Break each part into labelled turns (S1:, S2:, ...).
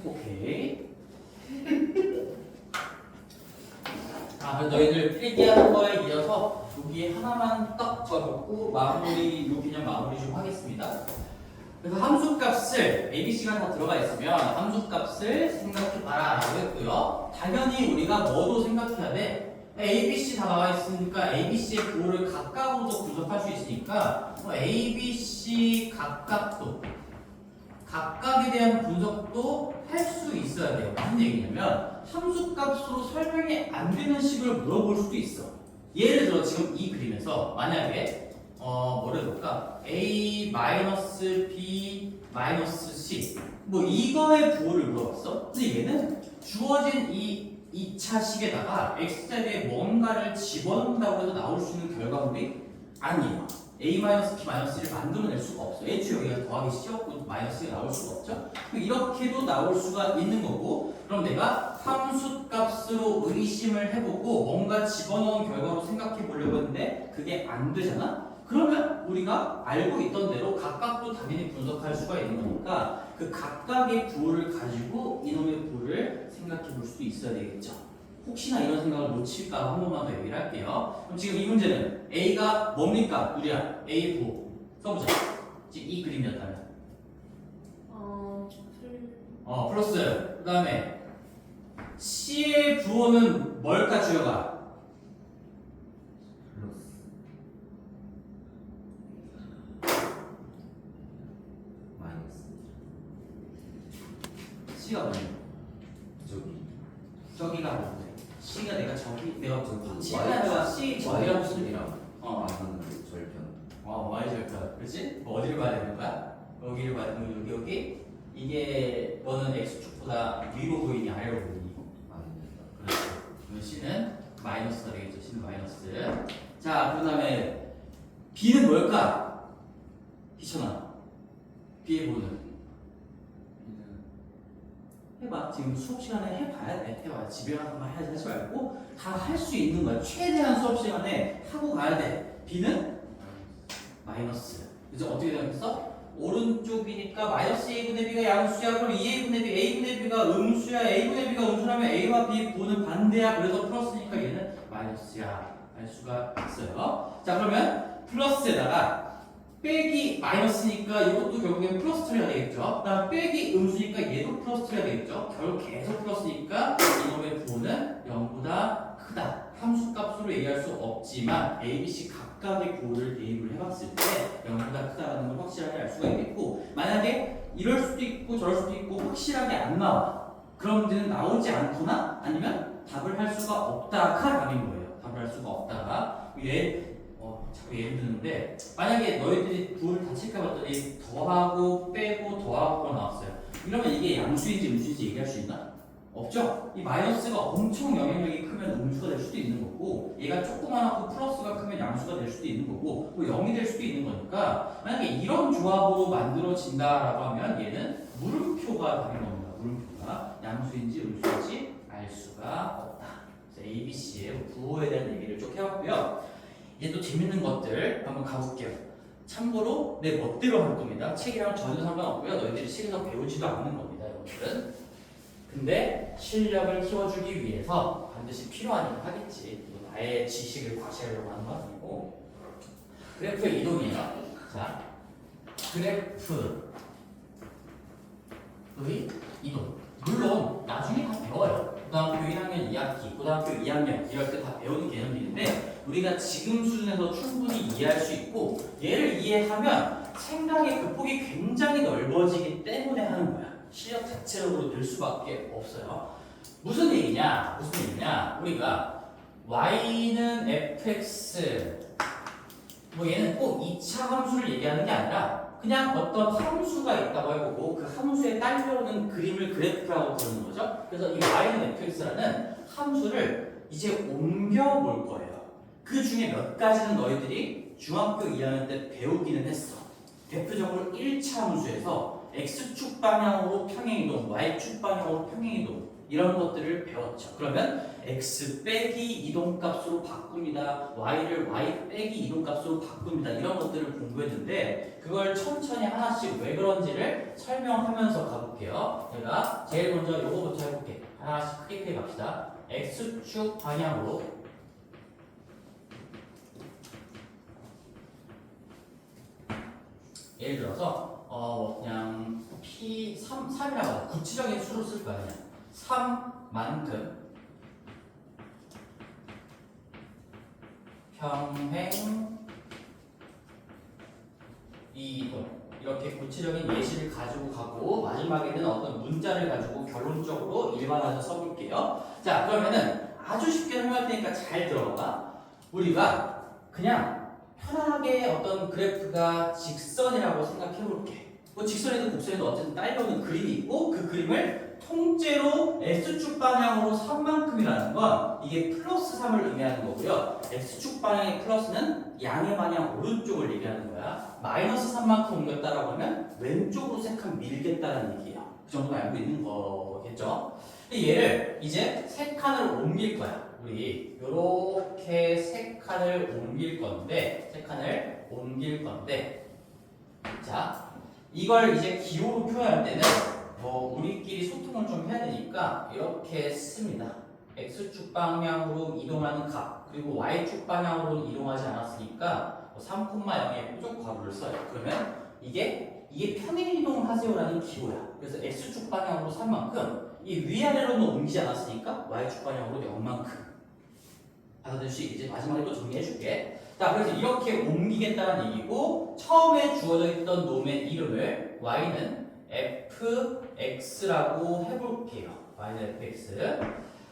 S1: 오케이. 그럼 너희들 필기하는 거에 이어서 여기 하나만 딱 적었고 마무리, 요 개념 마무리 좀 하겠습니다. 그래서 함수값을 ABC가 다 들어가 있으면 함수값을 생각해봐라 라고 했고요. 당연히 우리가 뭐도 생각해야 돼. ABC 다 나와 있으니까 ABC의 부호를 각각으로도 분석할 수 있으니까 ABC 각각에 대한 분석도 할 수 있어야 돼요. 무슨 얘기냐면 함수값으로 설명이 안 되는 식을 물어볼 수도 있어. 예를 들어 지금 이 그림에서 만약에 뭐를 해볼까? A-B-C 뭐 이거의 부호를 물어봤어. 근데 얘는 주어진 이 2차 식에다가 x자리에 뭔가를 집어넣는다고 해서 나올 수 있는 결과물이 아니에요. A-B-C를 만들어낼 수가 없어. 애초에 여기가 더하기 C였고 마이너스가 나올 수가 없죠. 이렇게도 나올 수가 있는 거고, 그럼 내가 함수값으로 의심을 해보고 뭔가 집어넣은 결과로 생각해 보려고 했는데 그게 안 되잖아? 그러면 우리가 알고 있던 대로 각각도 당연히 분석할 수가 있는 거니까 그 각각의 부호를 가지고 이놈의 부호를 생각해 볼 수도 있어야 되겠죠. 혹시나 이런 생각을 놓칠까 한 번만 더 얘기를 할게요. 그럼 지금 이 문제는 A가 뭡니까? 우리야 A 부호 써보자. 지금 이 그림이었다면 플러스. 그 다음에 C의 부호는 뭘까 주여가? C가 뭐냐? 저기가 뭔데? C가 내가 저기 C가 C 저기라고 쓰니까 절편. Y 절편. 그렇지? 뭐 어디를 봐야 되는 거야? 여기를 봐야 되는 거 여기 이게 너는 x축보다 위로 보이니 아래로 보이니? 그렇죠. 그럼 C는 마이너스가 되겠죠. C는 마이너스. 자, 그 다음에 B는 뭘까? 희천아. B의 부호는? 해봐. 지금 수업 시간에 해봐야 돼. 해봐. 집에 가서 해야지 하지 말고 다 할 수 있는 거야. 최대한 수업 시간에 하고 가야 돼. B는 마이너스. 그래서 어떻게 되겠어? 오른쪽이니까 마이너스 A분의 B가 양수야. 그럼 2A분의 B, A분의 B가 음수야. A분의 B가 음수라면 A와 B 부호는 반대야. 그래서 플러스니까 얘는 마이너스야. 알 수가 있어요. 자, 그러면 플러스에다가 빼기 마이너스니까 이것도 결국엔 플러스 처리가 되겠죠. 그다음 빼기 음수니까 얘도 플러스 처리가 되겠죠. 결국 계속 플러스니까 이놈의 부호는 0보다 크다. 함수값으로 얘기할 수 없지만 A, B, C 각각의 부호를 대입을 해봤을 때 0보다 크다라는 걸 확실하게 알 수가 있겠고, 만약에 이럴 수도 있고 저럴 수도 있고 확실하게 안 나와. 그런 문제는 나오지 않거나 아니면 답을 할 수가 없다가 답인 거예요. 답을 할 수가 없다가 자꾸 예를 드는데 만약에 너희들이 부호를 다 체크해봤더니 더하고 빼고 더하고 나왔어요. 이러면 이게 양수인지 음수인지 얘기할 수 있나? 없죠? 이 마이너스가 엄청 영향력이 크면 음수가 될 수도 있는 거고, 얘가 조그만하고 플러스가 크면 양수가 될 수도 있는 거고, 뭐 0이 될 수도 있는 거니까 만약에 이런 조합으로 만들어진다라고 하면 얘는 물음표가 답인 겁니다. 물음표가 양수인지 음수인지 알 수가 없다. 그래서 A, B, C의 부호에 대한 얘기를 쭉 해봤고요. 이제 또 재밌는 것들 한번 가볼게요. 참고로 내 멋대로 할 겁니다. 책이랑 전혀 상관없고요. 너희들이 책에서 배우지도 않는 겁니다. 여러분들은. 근데 실력을 키워주기 위해서 반드시 필요하니까 하겠지. 나의 지식을 과시하려고 하는 건 아니고. 그래프의 이동이에요. 자, 그래프의 이동. 물론 나중에 다 배워요. 고등학교 1학년 2학기, 고등학교 2학년 이럴 때 다 배우는 개념들인데 우리가 지금 수준에서 충분히 이해할 수 있고, 얘를 이해하면 생각의 그 폭이 굉장히 넓어지기 때문에 하는 거야. 실력 자체로 늘 수밖에 없어요. 무슨 얘기냐? 우리가 y는 fx, 뭐 얘는 꼭 2차 함수를 얘기하는 게 아니라 그냥 어떤 함수가 있다고 해보고 그 함수에 딸려오는 그림을 그래프라고 부르는 거죠. 그래서 이 y는 fx라는 함수를 이제 옮겨볼 거예요. 그 중에 몇 가지는 너희들이 중학교 2학년 때 배우기는 했어. 대표적으로 1차 함수에서 x축 방향으로 평행이동, y축 방향으로 평행이동, 이런 것들을 배웠죠. 그러면 x 빼기 이동값으로 바꿉니다. y를 y 빼기 이동값으로 바꿉니다. 이런 것들을 공부했는데 그걸 천천히 하나씩 왜 그런지를 설명하면서 가볼게요. 제가 제일 먼저 요거부터 해볼게. 하나씩 크게 크게 갑시다. x축 방향으로 예를 들어서 그냥 P3이라고 하자. 구체적인 수를 쓸 거야. 그냥 3만큼 평행 이동 이렇게 구체적인 예시를 가지고 가고 마지막에는 어떤 문자를 가지고 결론적으로 일반화해서 써볼게요. 자, 그러면은 아주 쉽게 설명할 테니까 잘 들어봐. 우리가 그냥 편하게 어떤 그래프가 직선이라고 생각해 볼게. 뭐 직선이든 곡선이든 어쨌든 딸려오는 그림이 있고 그 그림을 통째로 X축 방향으로 3만큼이라는 건 이게 플러스 3을 의미하는 거고요. X축 방향의 플러스는 양의 방향 오른쪽을 얘기하는 거야. 마이너스 3만큼 옮겼다라고 하면 왼쪽으로 세 칸 밀겠다는 얘기예요. 그 정도 알고 있는 거겠죠? 얘를 이제 세 칸을 옮길 거야. 우리 요렇게 세 칸을 옮길 건데 자, 이걸 이제 기호로 표현할 때는 뭐 우리끼리 소통을 좀 해야 되니까 이렇게 씁니다. x축 방향으로 이동하는 값 그리고 y축 방향으로 이동하지 않았으니까 3,0의 표적 괄호를 써요. 그러면 이게 평행 이동하세요라는 기호야. 그래서 x축 방향으로 3만큼 이 위아래로는 옮기지 않았으니까 y축 방향으로 0만큼 받아들일 수 있겠지. 마지막에 또 정리해줄게. 자, 그래서 이렇게 옮기겠다는 얘기고 처음에 주어져 있던 놈의 이름을 y는 fx라고 해볼게요. y는 fx.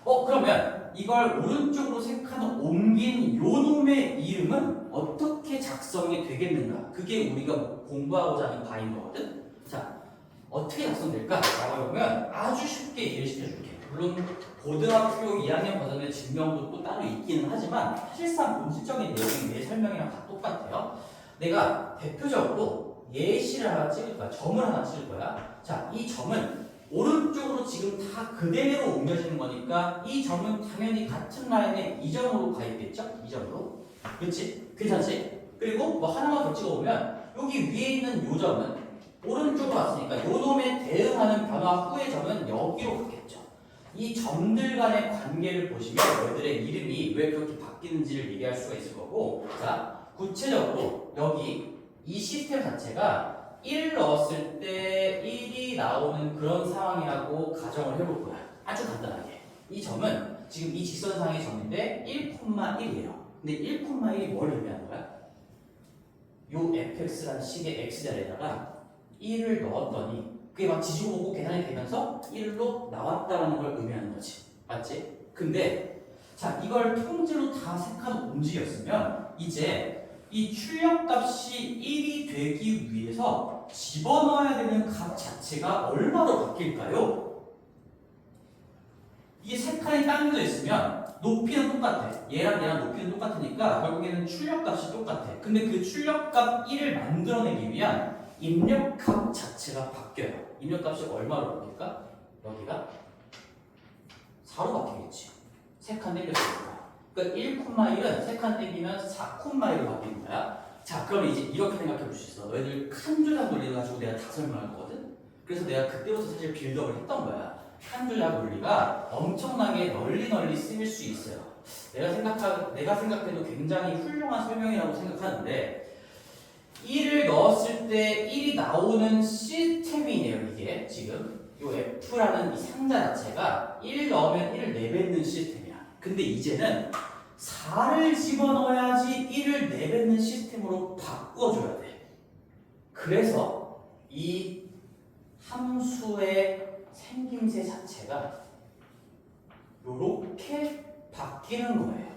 S1: 그러면 이걸 오른쪽으로 세 칸을 옮긴 요 놈의 이름은 어떻게 작성이 되겠는가? 그게 우리가 공부하고자 하는 바인 거거든. 자, 어떻게 작성될까? 라고 하면 아주 쉽게 이해를 시켜줄게. 물론 고등학교 2학년 버전의 증명도 또 따로 있기는 하지만 사실상 본질적인 내용이 내 설명이랑 다 똑같아요. 내가 대표적으로 예시를 하나 찍을 거야. 점을 하나 찍을 거야. 자, 이 점은 오른쪽으로 지금 다 그대로 옮겨지는 거니까 이 점은 당연히 같은 라인에 이 점으로 가 있겠죠? 이 점으로. 그렇지? 괜찮지? 그리고 뭐 하나만 더 찍어보면 여기 위에 있는 요 점은 오른쪽으로 왔으니까 요 놈에 대응하는 변화 후의 점은 여기로 가겠죠. 이 점들 간의 관계를 보시면 얘들의 이름이 왜 그렇게 바뀌는지를 얘기할 수가 있을 거고, 자, 구체적으로 여기 이 시스템 자체가 1 넣었을 때 1이 나오는 그런 상황이라고 가정을 해볼 거야. 아주 간단하게. 이 점은 지금 이 직선상의 점인데 1,1이에요. 근데 1,1이 뭘 의미하는 거야? 요 fx라는 식의 x자리에다가 1을 넣었더니 그게 막 지지고 보고 계산이 되면서 1로 나왔다라는 걸 의미하는 거지. 맞지? 근데 자, 이걸 통째로 다 세 칸 움직였으면 이제 이 출력값이 1이 되기 위해서 집어넣어야 되는 값 자체가 얼마로 바뀔까요? 이게 세 칸이 당겨져 있으면 높이는 똑같아. 얘랑 얘랑 높이는 똑같으니까 결국에는 출력값이 똑같아. 근데 그 출력값 1을 만들어내기 위한 입력값 자체가 바뀌어요. 입력값이 얼마로 바뀔까? 여기가 4로 바뀌겠지. 세 칸 땡겼으니까. 그러니까 1,1은 세 칸 땡기면 4,1로 바뀌는 거야. 자, 그러면 이제 이렇게 생각해 볼 수 있어. 너희들 칸 조작 논리를 가지고 내가 다 설명할 거거든? 그래서 내가 그때부터 사실 빌드업을 했던 거야. 칸 조작 논리가 엄청나게 널리 쓰일 수 있어요. 내가 생각해도 굉장히 훌륭한 설명이라고 생각하는데 1을 넣었을 때 1이 나오는 시스템이네요. 이게 지금 이 F라는 이 상자 자체가 1 넣으면 1을 내뱉는 시스템이야. 근데 이제는 4를 집어넣어야지 1을 내뱉는 시스템으로 바꿔줘야 돼. 그래서 이 함수의 생김새 자체가 이렇게 바뀌는 거예요.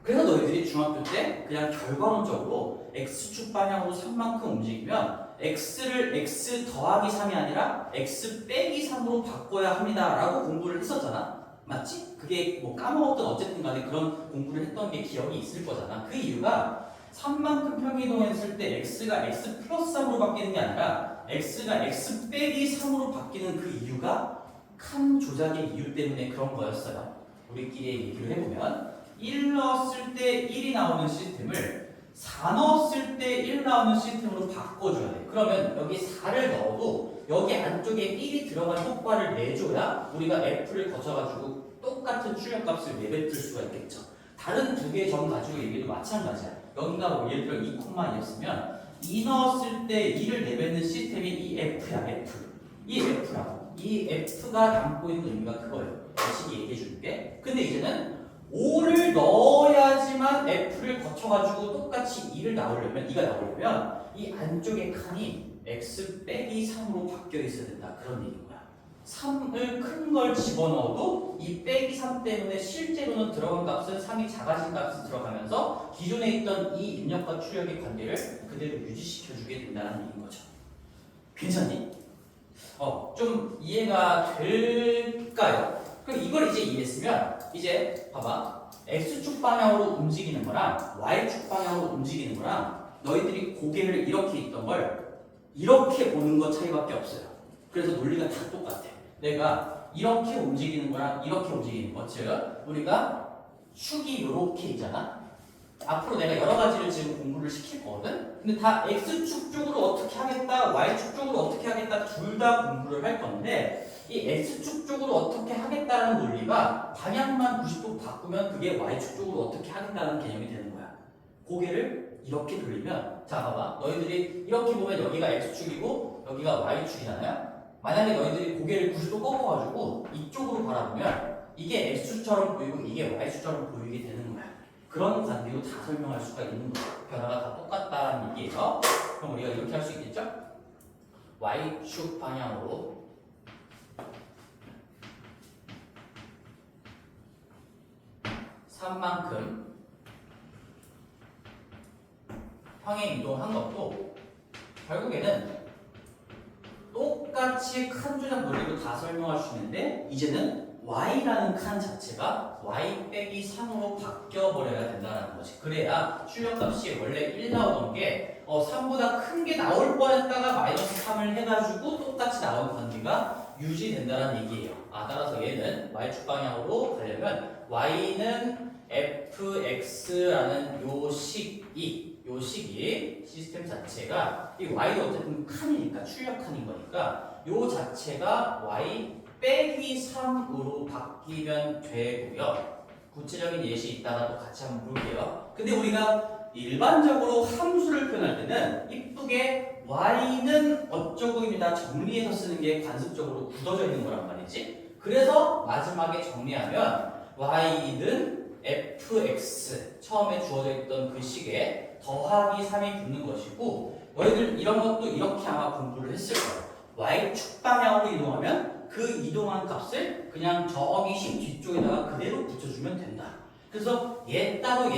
S1: 그래서 너희들이 중학교 때 그냥 결과론적으로 x축 방향으로 3만큼 움직이면 x를 x 더하기 3이 아니라 x 빼기 3으로 바꿔야 합니다 라고 공부를 했었잖아. 맞지? 그게 뭐 까먹었든 어쨌든 간에 그런 공부를 했던 게 기억이 있을 거잖아. 그 이유가 3만큼 평이동했을 때 x가 x 플러스 3으로 바뀌는 게 아니라 x가 x 빼기 3으로 바뀌는 그 이유가 칸 조작의 이유 때문에 그런 거였어요. 우리끼리 얘기를 해보면 1 넣었을 때 1이 나오는 시스템을 4 넣었을 때 1 나오는 시스템으로 바꿔줘야 돼. 그러면 여기 4를 넣어도 여기 안쪽에 1이 들어간 효과를 내줘야 우리가 F를 거쳐가지고 똑같은 출력값을 내뱉을 수가 있겠죠. 다른 두 개의 점 가지고 얘기도 마찬가지야. 여기가 뭐 예를 들어 2,2였으면 2 넣었을 때 2를 내뱉는 시스템이 이 F야, F. 이 F라고. 이 F가 담고 있는 의미가 그거예요. 다시 얘기해 줄게. 근데 이제는 5를 넣어야지만 F를 거쳐가지고 똑같이 2를 나오려면, 2가 나오려면 이 안쪽의 칸이 X 빼기 3으로 바뀌어 있어야 된다. 그런 얘기인 거야. 3을 큰 걸 집어넣어도 이 빼기 3 때문에 실제로는 들어간 값은 3이 작아진 값이 들어가면서 기존에 있던 이 입력과 출력의 관계를 그대로 유지시켜주게 된다는 얘기인 거죠. 괜찮니? 좀 이해가 될까요? 그럼 이걸 이제 이해했으면 이제 봐봐. X축 방향으로 움직이는 거랑 Y축 방향으로 움직이는 거랑 너희들이 고개를 이렇게 있던 걸 이렇게 보는 것 차이밖에 없어요. 그래서 논리가 다 똑같아. 내가 이렇게 움직이는 거랑 이렇게 움직이는 거, 즉 우리가 축이 이렇게 있잖아. 앞으로 내가 여러 가지를 지금 공부를 시킬 거거든. 근데 다 X축 쪽으로 어떻게 하겠다, Y축 쪽으로 어떻게 하겠다 둘 다 공부를 할 건데 이 X축 쪽으로 어떻게 하겠다는 논리가 방향만 90도 바꾸면 그게 Y축 쪽으로 어떻게 하겠다는 개념이 되는 거야. 고개를 이렇게 돌리면 자 봐봐. 너희들이 이렇게 보면 여기가 X축이고 여기가 Y축이잖아요. 만약에 너희들이 고개를 90도 꺾어가지고 이쪽으로 바라보면 이게 X축처럼 보이고 이게 Y축처럼 보이게 되는 거야. 그런 관계로 다 설명할 수가 있는 거예요. 변화가 다 똑같다는 얘기예요. 그럼 우리가 이렇게 할 수 있겠죠? Y축 방향으로 산만큼 평행 이동한 것도 결국에는 똑같이 칸 조작 논리로 다 설명할 수 있는데 이제는 Y라는 칸 자체가 Y 빼기 3으로 바뀌어버려야 된다는 거지. 그래야 출력값이 원래 1 나오던 게 3보다 큰 게 나올 뻔했다가 마이너스 3을 해가지고 똑같이 나온 관계가 유지된다는 얘기예요. 따라서 얘는 Y축 방향으로 가려면 Y는 fx라는 요 식이 시스템 자체가 이 y도 어쨌든 칸이니까 출력 칸인 거니까 요 자체가 y 빼기 3으로 바뀌면 되고요. 구체적인 예시 이따가 또 같이 한번 볼게요. 근데 우리가 일반적으로 함수를 표현할 때는 이쁘게 y는 어쩌고입니다 정리해서 쓰는 게 관습적으로 굳어져 있는 거란 말이지. 그래서 마지막에 정리하면 y는 fx 처음에 주어져 있던 그 식에 더하기 3이 붙는 것이고 너희들 이런 것도 이렇게 아마 공부를 했을 거예요. y축 방향으로 이동하면 그 이동한 값을 그냥 저기 식 뒤쪽에다가 그대로 붙여주면 된다. 그래서 얘 따로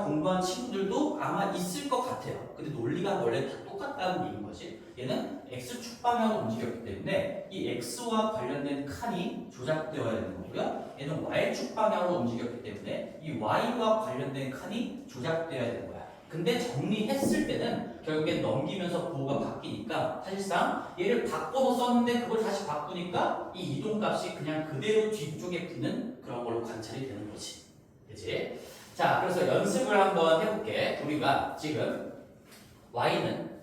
S1: 공부한 친구들도 아마 있을 것 같아요. 근데 논리가 원래 다 똑같다는 얘기인 거지. 얘는 x축 방향으로 움직였기 때문에 이 x와 관련된 칸이 조작되어야 되는 거고요. 얘는 y축 방향으로 움직였기 때문에 이 y와 관련된 칸이 조작되어야 되는 거야. 근데 정리했을 때는 결국엔 넘기면서 보호가 바뀌니까 사실상 얘를 바꿔서 썼는데 그걸 다시 바꾸니까 이 이동값이 그냥 그대로 뒤쪽에 붙는 그런 걸로 관찰이 되는 거지. 그치? 자, 그래서 연습을 한번 해볼게. 우리가 지금 y는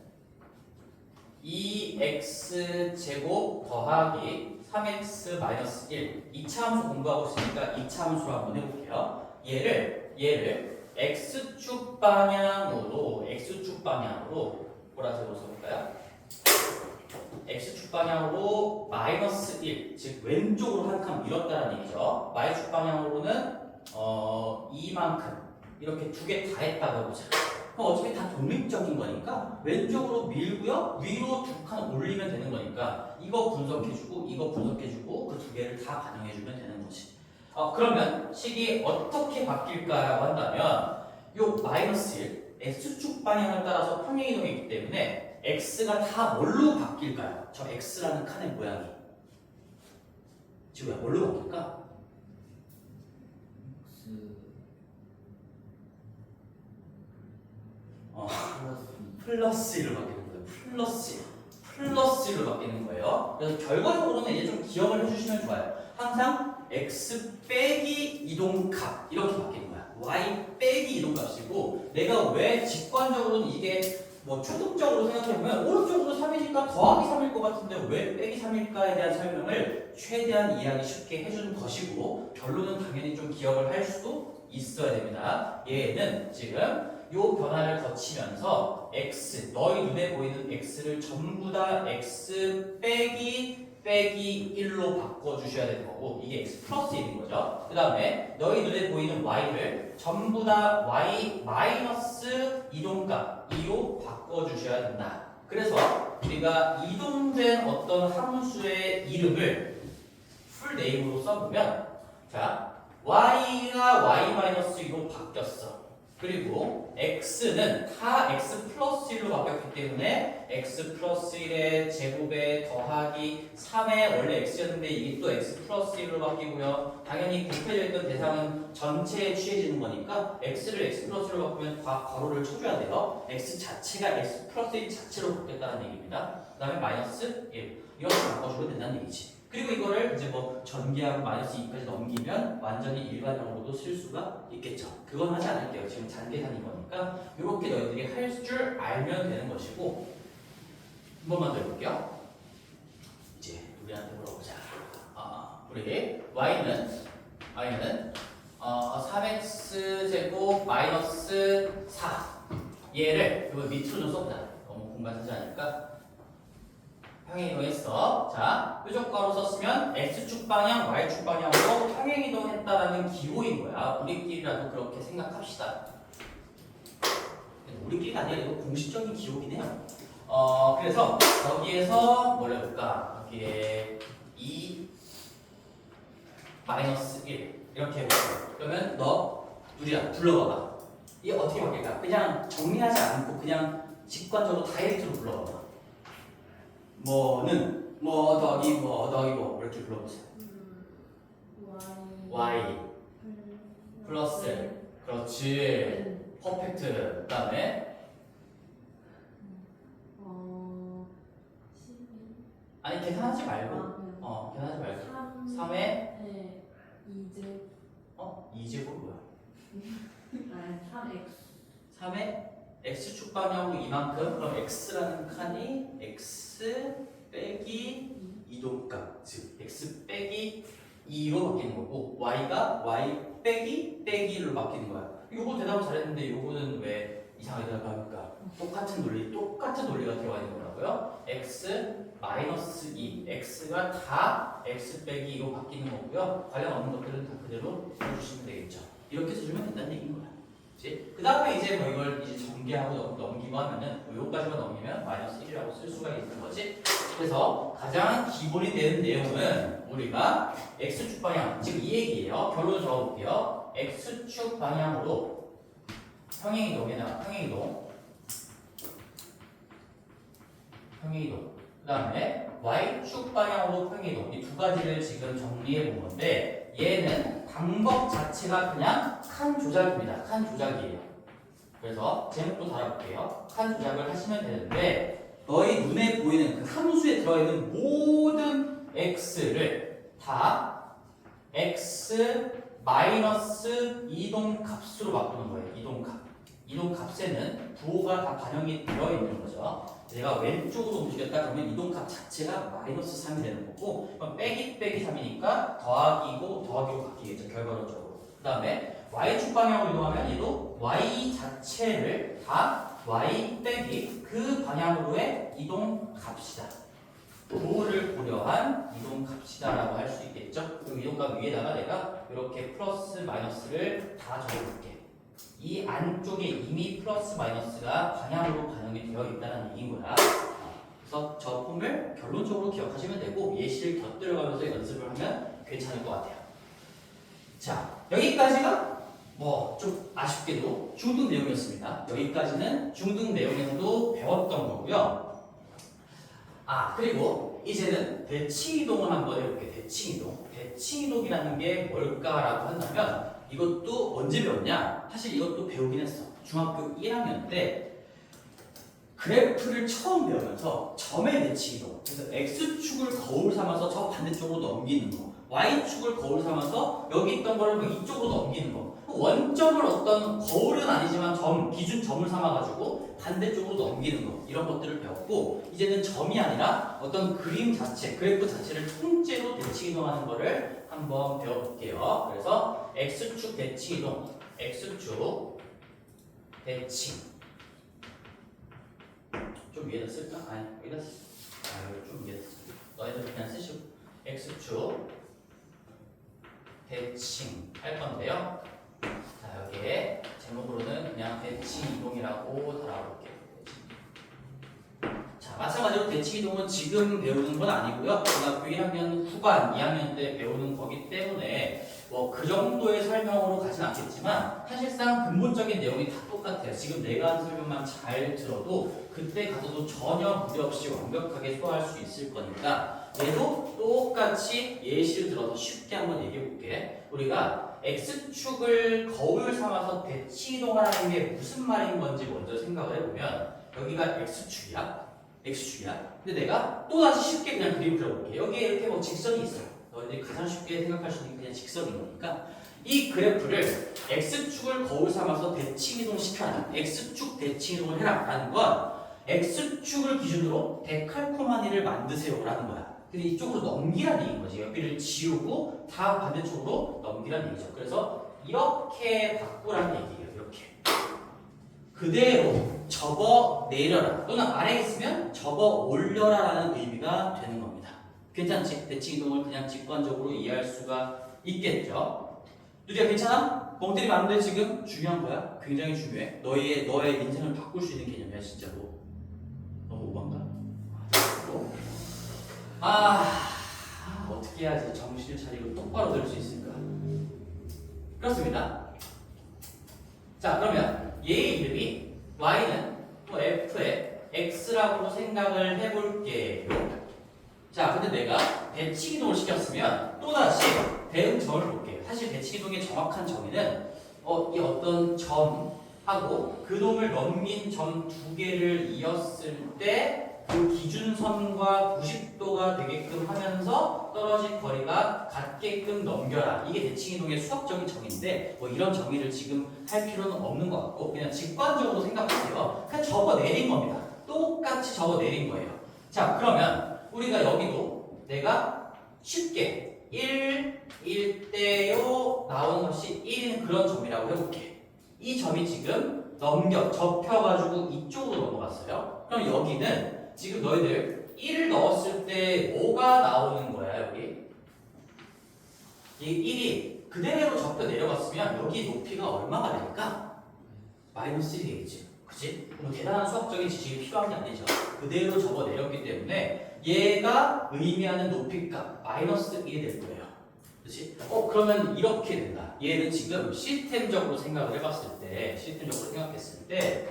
S1: 2x 제곱 더하기 3x 마이너스 1 2차 함수 공부하고 있으니까 2차 함수로 한번 해볼게요. 얘를 x축 방향으로 보라색으로 써볼까요? x축 방향으로 마이너스 1, 즉 왼쪽으로 한 칸 밀었다는 얘기죠. y축 방향으로는 2만큼 이렇게 두 개 다 했다고 해보자. 그럼 어차피 다 독립적인 거니까 왼쪽으로 밀고요, 위로 두 칸 올리면 되는 거니까 이거 분석해주고 이거 분석해주고 그 두 개를 다 반영해주면 되는 거지. 그러면 식이 어떻게 바뀔까라고 한다면 요 마이너스 1 x축 방향을 따라서 평행 이동이기 때문에 x가 다 뭘로 바뀔까요? 저 x라는 칸의 모양이 지금 뭘로 바뀔까? 플러스 1로 바뀌는 거예요. 플러스 1. 플러스 1로 바뀌는 거예요. 그래서 결과적으로는 이제 좀 기억을 해주시면 좋아요. 항상 x 빼기 이동값 이렇게 바뀌는 거야. y 빼기 이동값이고 내가 왜 직관적으로는 이게 뭐 초등적으로 생각해보면 오른쪽으로 3이니까 더하기 3일 것 같은데 왜 빼기 3일까에 대한 설명을 최대한 이해하기 쉽게 해주는 것이고 결론은 당연히 좀 기억을 할 수도 있어야 됩니다. 얘는 지금 요 변화를 거치면서 x, 너희 눈에 보이는 x를 전부 다 x 빼기 1로 바꿔주셔야 되는 거고 이게 x 플러스 1인 거죠. 그 다음에 너희 눈에 보이는 y를 전부 다 y 마이너스 이동값 2로 바꿔주셔야 된다. 그래서 우리가 이동된 어떤 함수의 이름을 풀네임으로 써보면 자 y가 y-2로 바뀌었어. 그리고 x는 다 x 플러스 1로 바뀌었기 때문에 x 플러스 1의 제곱에 더하기 3의 원래 x였는데 이게 또 x 플러스 1로 바뀌고요. 당연히 곱해져 있던 대상은 전체에 취해지는 거니까 x를 x 플러스 1로 바꾸면 괄호를 쳐줘야 돼요. x 자체가 x 플러스 1 자체로 바뀌었다는 얘기입니다. 그 다음에 마이너스 1 이렇게 바꿔주면 된다는 얘기지. 그리고 이거를 이제 뭐 전개하고 마이너스 2까지 넘기면 완전히 일반형으로도 쓸 수가 있겠죠. 그건 하지 않을게요. 지금 잔계산인 거니까 이렇게 너희들이 할 줄 알면 되는 것이고 한 번만 더 해볼게요. 이제 우리한테 물어보자. 우리 y는 3x 제곱 마이너스 4 얘를 이거 밑으로 좀 써보자. 너무 공간 쓰지 않을까? 평행이동했어. 자, 표적과로 썼으면 x축 방향, y축 방향으로 평행이동했다라는 기호인 거야. 우리끼리라도 그렇게 생각합시다. 우리끼리가 아니라 이거 공식적인 기호긴 해요. 그래서 여기에서 뭘 해볼까? 여기에 2 마이너스 1 이렇게 해볼까? 그러면 너 누리야 불러봐봐. 이게 어떻게 바뀔까? 그냥 정리하지 않고 그냥 직관적으로 다이렉트로 불러봐봐. 뭐는 뭐 더하기 뭐 이렇게 불러보세요. y 플러스 그렇지 퍼펙트. 그 다음에 아니 계산하지 말고 계산하지 말고 3에 2제곱 뭐야? 3에 x축 방향으로 이만큼 그럼 x라는 칸이 x 빼기 이동값 즉 x 빼기 2로 바뀌는 거고 y가 y 빼기 1로 바뀌는 거야. 이거 대답을 잘했는데 이거는 왜 이상하게 대답합니까? 똑같은 논리가 들어가 있는 거라고요. x 마이너스 2 x가 다 x 빼기 2로 바뀌는 거고요. 관련 없는 것들은 다 그대로 써주시면 되겠죠. 이렇게 써주면 된다는 얘기인 거야. 그 다음에 이제 뭐 이걸 이제 전개하고 넘기고 하면은 요거까지만 넘기면 마이너스 1이라고 쓸 수가 있는 거지. 그래서 가장 기본이 되는 내용은 우리가 x축 방향, 지금 이 얘기예요. 결론을 적어볼게요. x축 방향으로 평행이동. 그 다음에 y축 방향으로 평행이동. 이 두 가지를 지금 정리해 본 건데 얘는 방법 자체가 그냥 칸 조작입니다. 칸 조작이에요. 그래서 제목도 달아볼게요. 칸 조작을 하시면 되는데 너희 눈에 보이는 그 함수에 들어있는 모든 x를 다 x 마이너스 이동값으로 바꾸는 거예요. 이동값에는 부호가 다 반영이 되어 있는 거죠. 내가 왼쪽으로 움직였다 그러면 이동값 자체가 마이너스 3이 되는 거고 그럼 빼기 3이니까 더하기고 바뀌겠죠. 결과론적으로. 그 다음에 y축 방향으로 이동하면 얘도 y 자체를 다 y 빼기 그 방향으로의 이동값이다. 부호를 고려한 이동값이다라고 할 수 있겠죠. 그럼 이동값 위에다가 내가 이렇게 플러스 마이너스를 다 적어볼게. 이 안쪽에 이미 플러스 마이너스가 방향으로 반영이 되어 있다는 얘기인 거야. 그래서 저 폼을 결론적으로 기억하시면 되고 예시를 곁들여가면서 연습을 하면 괜찮을 것 같아요. 자, 여기까지가 뭐 좀 아쉽게도 중등 내용이었습니다. 여기까지는 중등 내용에서도 배웠던 거고요. 그리고 이제는 대칭이동을 한번 해볼게요. 대칭이동이라는 게 뭘까라고 한다면 이것도 언제 배웠냐? 사실 이것도 배우긴 했어. 중학교 1학년 때 그래프를 처음 배우면서 점의 대칭이동, 그래서 x축을 거울 삼아서 저 반대쪽으로 넘기는 거, y축을 거울 삼아서 여기 있던 거를 뭐 이쪽으로 넘기는 거, 원점을 어떤 거울은 아니지만 점, 기준 점을 삼아가지고 반대쪽으로 넘기는 거, 이런 것들을 배웠고, 이제는 점이 아니라 어떤 그림 자체, 그래프 자체를 통째로 대칭이동하는 거를 한번 배워볼게요. 그래서 x축 대칭이동, x축 대칭. 좀 위에다 쓸까? 아니, 여기다 쓸. 여기 좀 위에다 쓸. 너희들 그냥 쓰시고. x축 대칭 할 건데요. 자, 여기에 제목으로는 그냥 대칭 이동이라고 달아볼게요. 자, 마찬가지로 대칭 이동은 지금 배우는 건 아니고요. 고등학교 1학년 후반, 2학년 때 배우는 거기 때문에 뭐 그 정도의 설명으로 가진 않겠지만 사실상 근본적인 내용이 다 똑같아요. 지금 내가 한 설명만 잘 들어도 그때 가서도 전혀 무리 없이 완벽하게 소화할 수 있을 거니까 얘도 똑같이 예시를 들어서 쉽게 한번 얘기해 볼게. 우리가 X축을 거울 삼아서 대칭 이동하라는 게 무슨 말인 건지 먼저 생각을 해보면 여기가 X축이야. 근데 내가 또다시 쉽게 그냥 그림 그려볼게. 여기에 이렇게 뭐 직선이 있어요. 너희들이 가장 쉽게 생각할 수 있는 게 그냥 직선인 거니까 이 그래프를 X축을 거울 삼아서 대칭 이동 시켜라. X축 대칭 이동을 해라 라는 건 X축을 기준으로 데칼코마니를 만드세요 라는 거야. 근데 이쪽으로 넘기라는 얘기인 거지. 여기를 지우고 다 반대쪽으로 넘기라는 얘기죠. 그래서 이렇게 바꾸라는 얘기예요. 이렇게 그대로 접어 내려라 또는 아래에 있으면 접어 올려라 라는 의미가 되는 겁니다. 괜찮지? 대칭 이동을 그냥 직관적으로 이해할 수가 있겠죠. 누리야 괜찮아? 멍들이 많은데 지금 중요한 거야. 굉장히 중요해. 너의 인생을 바꿀 수 있는 개념이야 진짜로. 너무 오반가? 어떻게 해야지 정신을 차리고 똑바로 들을 수 있을까? 그렇습니다. 자, 그러면 얘의 이름이 y는 또 f의 x라고 생각을 해볼게요. 자, 근데 내가 대칭 이동을 시켰으면 또다시 대응점을 볼게요. 사실 대칭 이동의 정확한 정의는 이 어떤 점하고 그 놈을 넘긴 점 두 개를 이었을 때 그 기준선과 90도가 되게끔 하면서 떨어진 거리가 같게끔 넘겨라. 이게 대칭 이동의 수학적인 정의인데 뭐 이런 정의를 지금 할 필요는 없는 것 같고 그냥 직관적으로 생각하세요. 그냥 적어 내린 겁니다. 똑같이 적어 내린 거예요. 자, 그러면 우리가 여기도 내가 쉽게 1일 때요 나오는 것이 1인 그런 점이라고 해볼게. 이 점이 지금 접혀가지고 이쪽으로 넘어갔어요. 그럼 여기는 지금 너희들 1을 넣었을 때 뭐가 나오는 거야 여기? 이 1이 그대로 접혀 내려갔으면 여기 높이가 얼마가 될까? 마이너스 1이 되겠지. 그치? 뭐 대단한 수학적인 지식이 필요한 게 아니죠. 그대로 접어 내렸기 때문에 얘가 의미하는 높이값 마이너스 1이 될 거예요. 그치? 그러면 이렇게 된다. 얘는 지금 시스템적으로 생각을 해봤을 때, 시스템적으로 생각했을 때,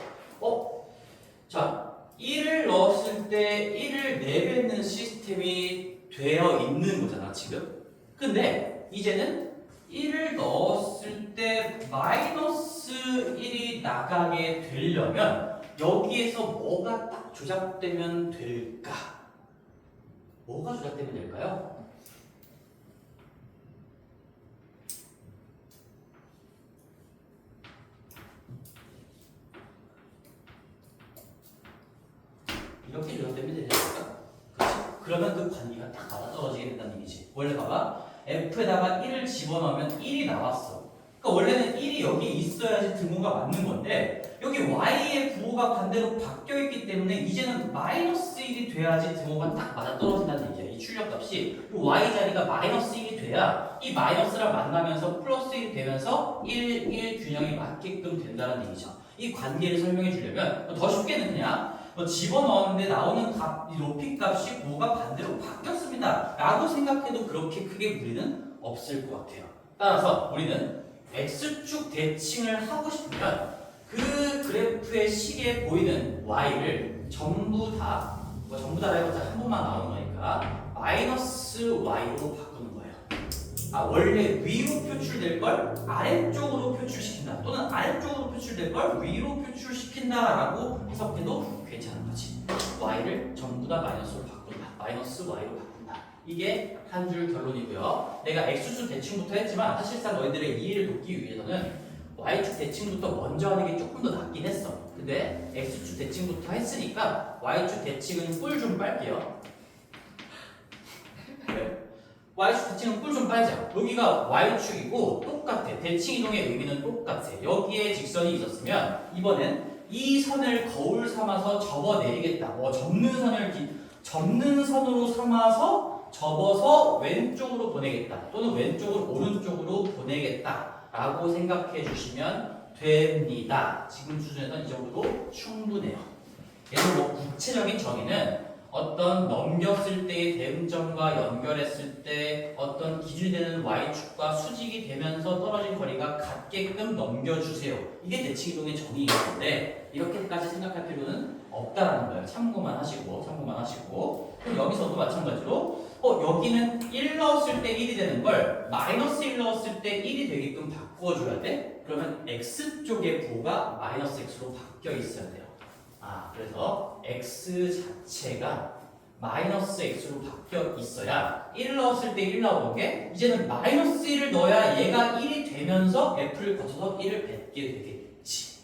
S1: 자, 1을 넣었을 때 1을 내뱉는 시스템이 되어 있는 거잖아, 지금. 근데 이제는 1을 넣었을 때 마이너스 1이 나가게 되려면 여기에서 뭐가 딱 조작되면 될까? 뭐가 조작되면 될까요? 이렇게 조작되면 되지 않을까? 그렇지? 그러면 그 관계가 딱 맞아떨어지게 된다는 얘기지. 원래 봐봐. F에다가 1을 집어넣으면 1이 나왔어. 그러니까 원래는 1이 여기 있어야지 등호가 맞는 건데 여기 Y의 부호가 반대로 바뀌어있기 때문에 이제는 마이너스 1이 돼야지 등호가 딱 맞아떨어진다는 얘기야. 이 출력값이 이 Y 자리가 마이너스 1이 돼야 이 마이너스랑 만나면서 플러스 1이 되면서 1, 1 균형이 맞게끔 된다는 얘기죠. 이 관계를 설명해 주려면 더 쉽게는 그냥 집어넣었는데 나오는 이 높이 값이 부호가 반대로 바뀌었습니다 라고 생각해도 그렇게 크게 무리는 없을 것 같아요. 따라서 우리는 X축 대칭을 하고 싶으면 그 그래프의 식에 보이는 Y를 전부 다라고 해서 한 번만 나오는 거니까 마이너스 Y로 바꾸는 거예요. 원래 위로 표출될 걸 아래쪽으로 표출시킨다 또는 아래쪽으로 표출될 걸 위로 표출시킨다 라고 해석해도 괜찮은 거지. y를 전부 다 마이너스로 바꾼다. 마이너스 y로 바꾼다. 이게 한 줄 결론이고요. 내가 x축 대칭부터 했지만 사실상 너희들의 이해를 돕기 위해서는 y축 대칭부터 먼저 하는 게 조금 더 낫긴 했어. 근데 x축 대칭부터 했으니까 y축 대칭은 꿀 좀 빨게요. y축 대칭은 꿀 좀 빨자. 여기가 y축이고 똑같아. 대칭 이동의 의미는 똑같아. 여기에 직선이 있었으면 이번엔 이 선을 거울 삼아서 접어내리겠다. 접는 선으로 삼아서 접어서 왼쪽으로 보내겠다. 또는 왼쪽으로 오른쪽으로 보내겠다. 라고 생각해 주시면 됩니다. 지금 수준에서는 이 정도도 충분해요. 그래서 뭐 구체적인 정의는 어떤 넘겼을 때의 대응점과 연결했을 때 어떤 기준이 되는 y축과 수직이 되면서 떨어진 거리가 같게끔 넘겨주세요. 이게 대칭이동의 정의인데 이렇게까지 생각할 필요는 없다라는 거예요. 참고만 하시고 그럼 여기서도 마찬가지로 여기는 1 넣었을 때 1이 되는 걸 마이너스 1 넣었을 때 1이 되게끔 바꿔줘야 돼? 그러면 x쪽의 부호가 마이너스 x로 바뀌어 있어야 돼요. 그래서 x 자체가 마이너스 x로 바뀌어 있어야 1 넣었을 때 1 나오는 게 이제는 마이너스 1을 넣어야 얘가 1이 되면서 f를 거쳐서 1을 뱉게 되겠지.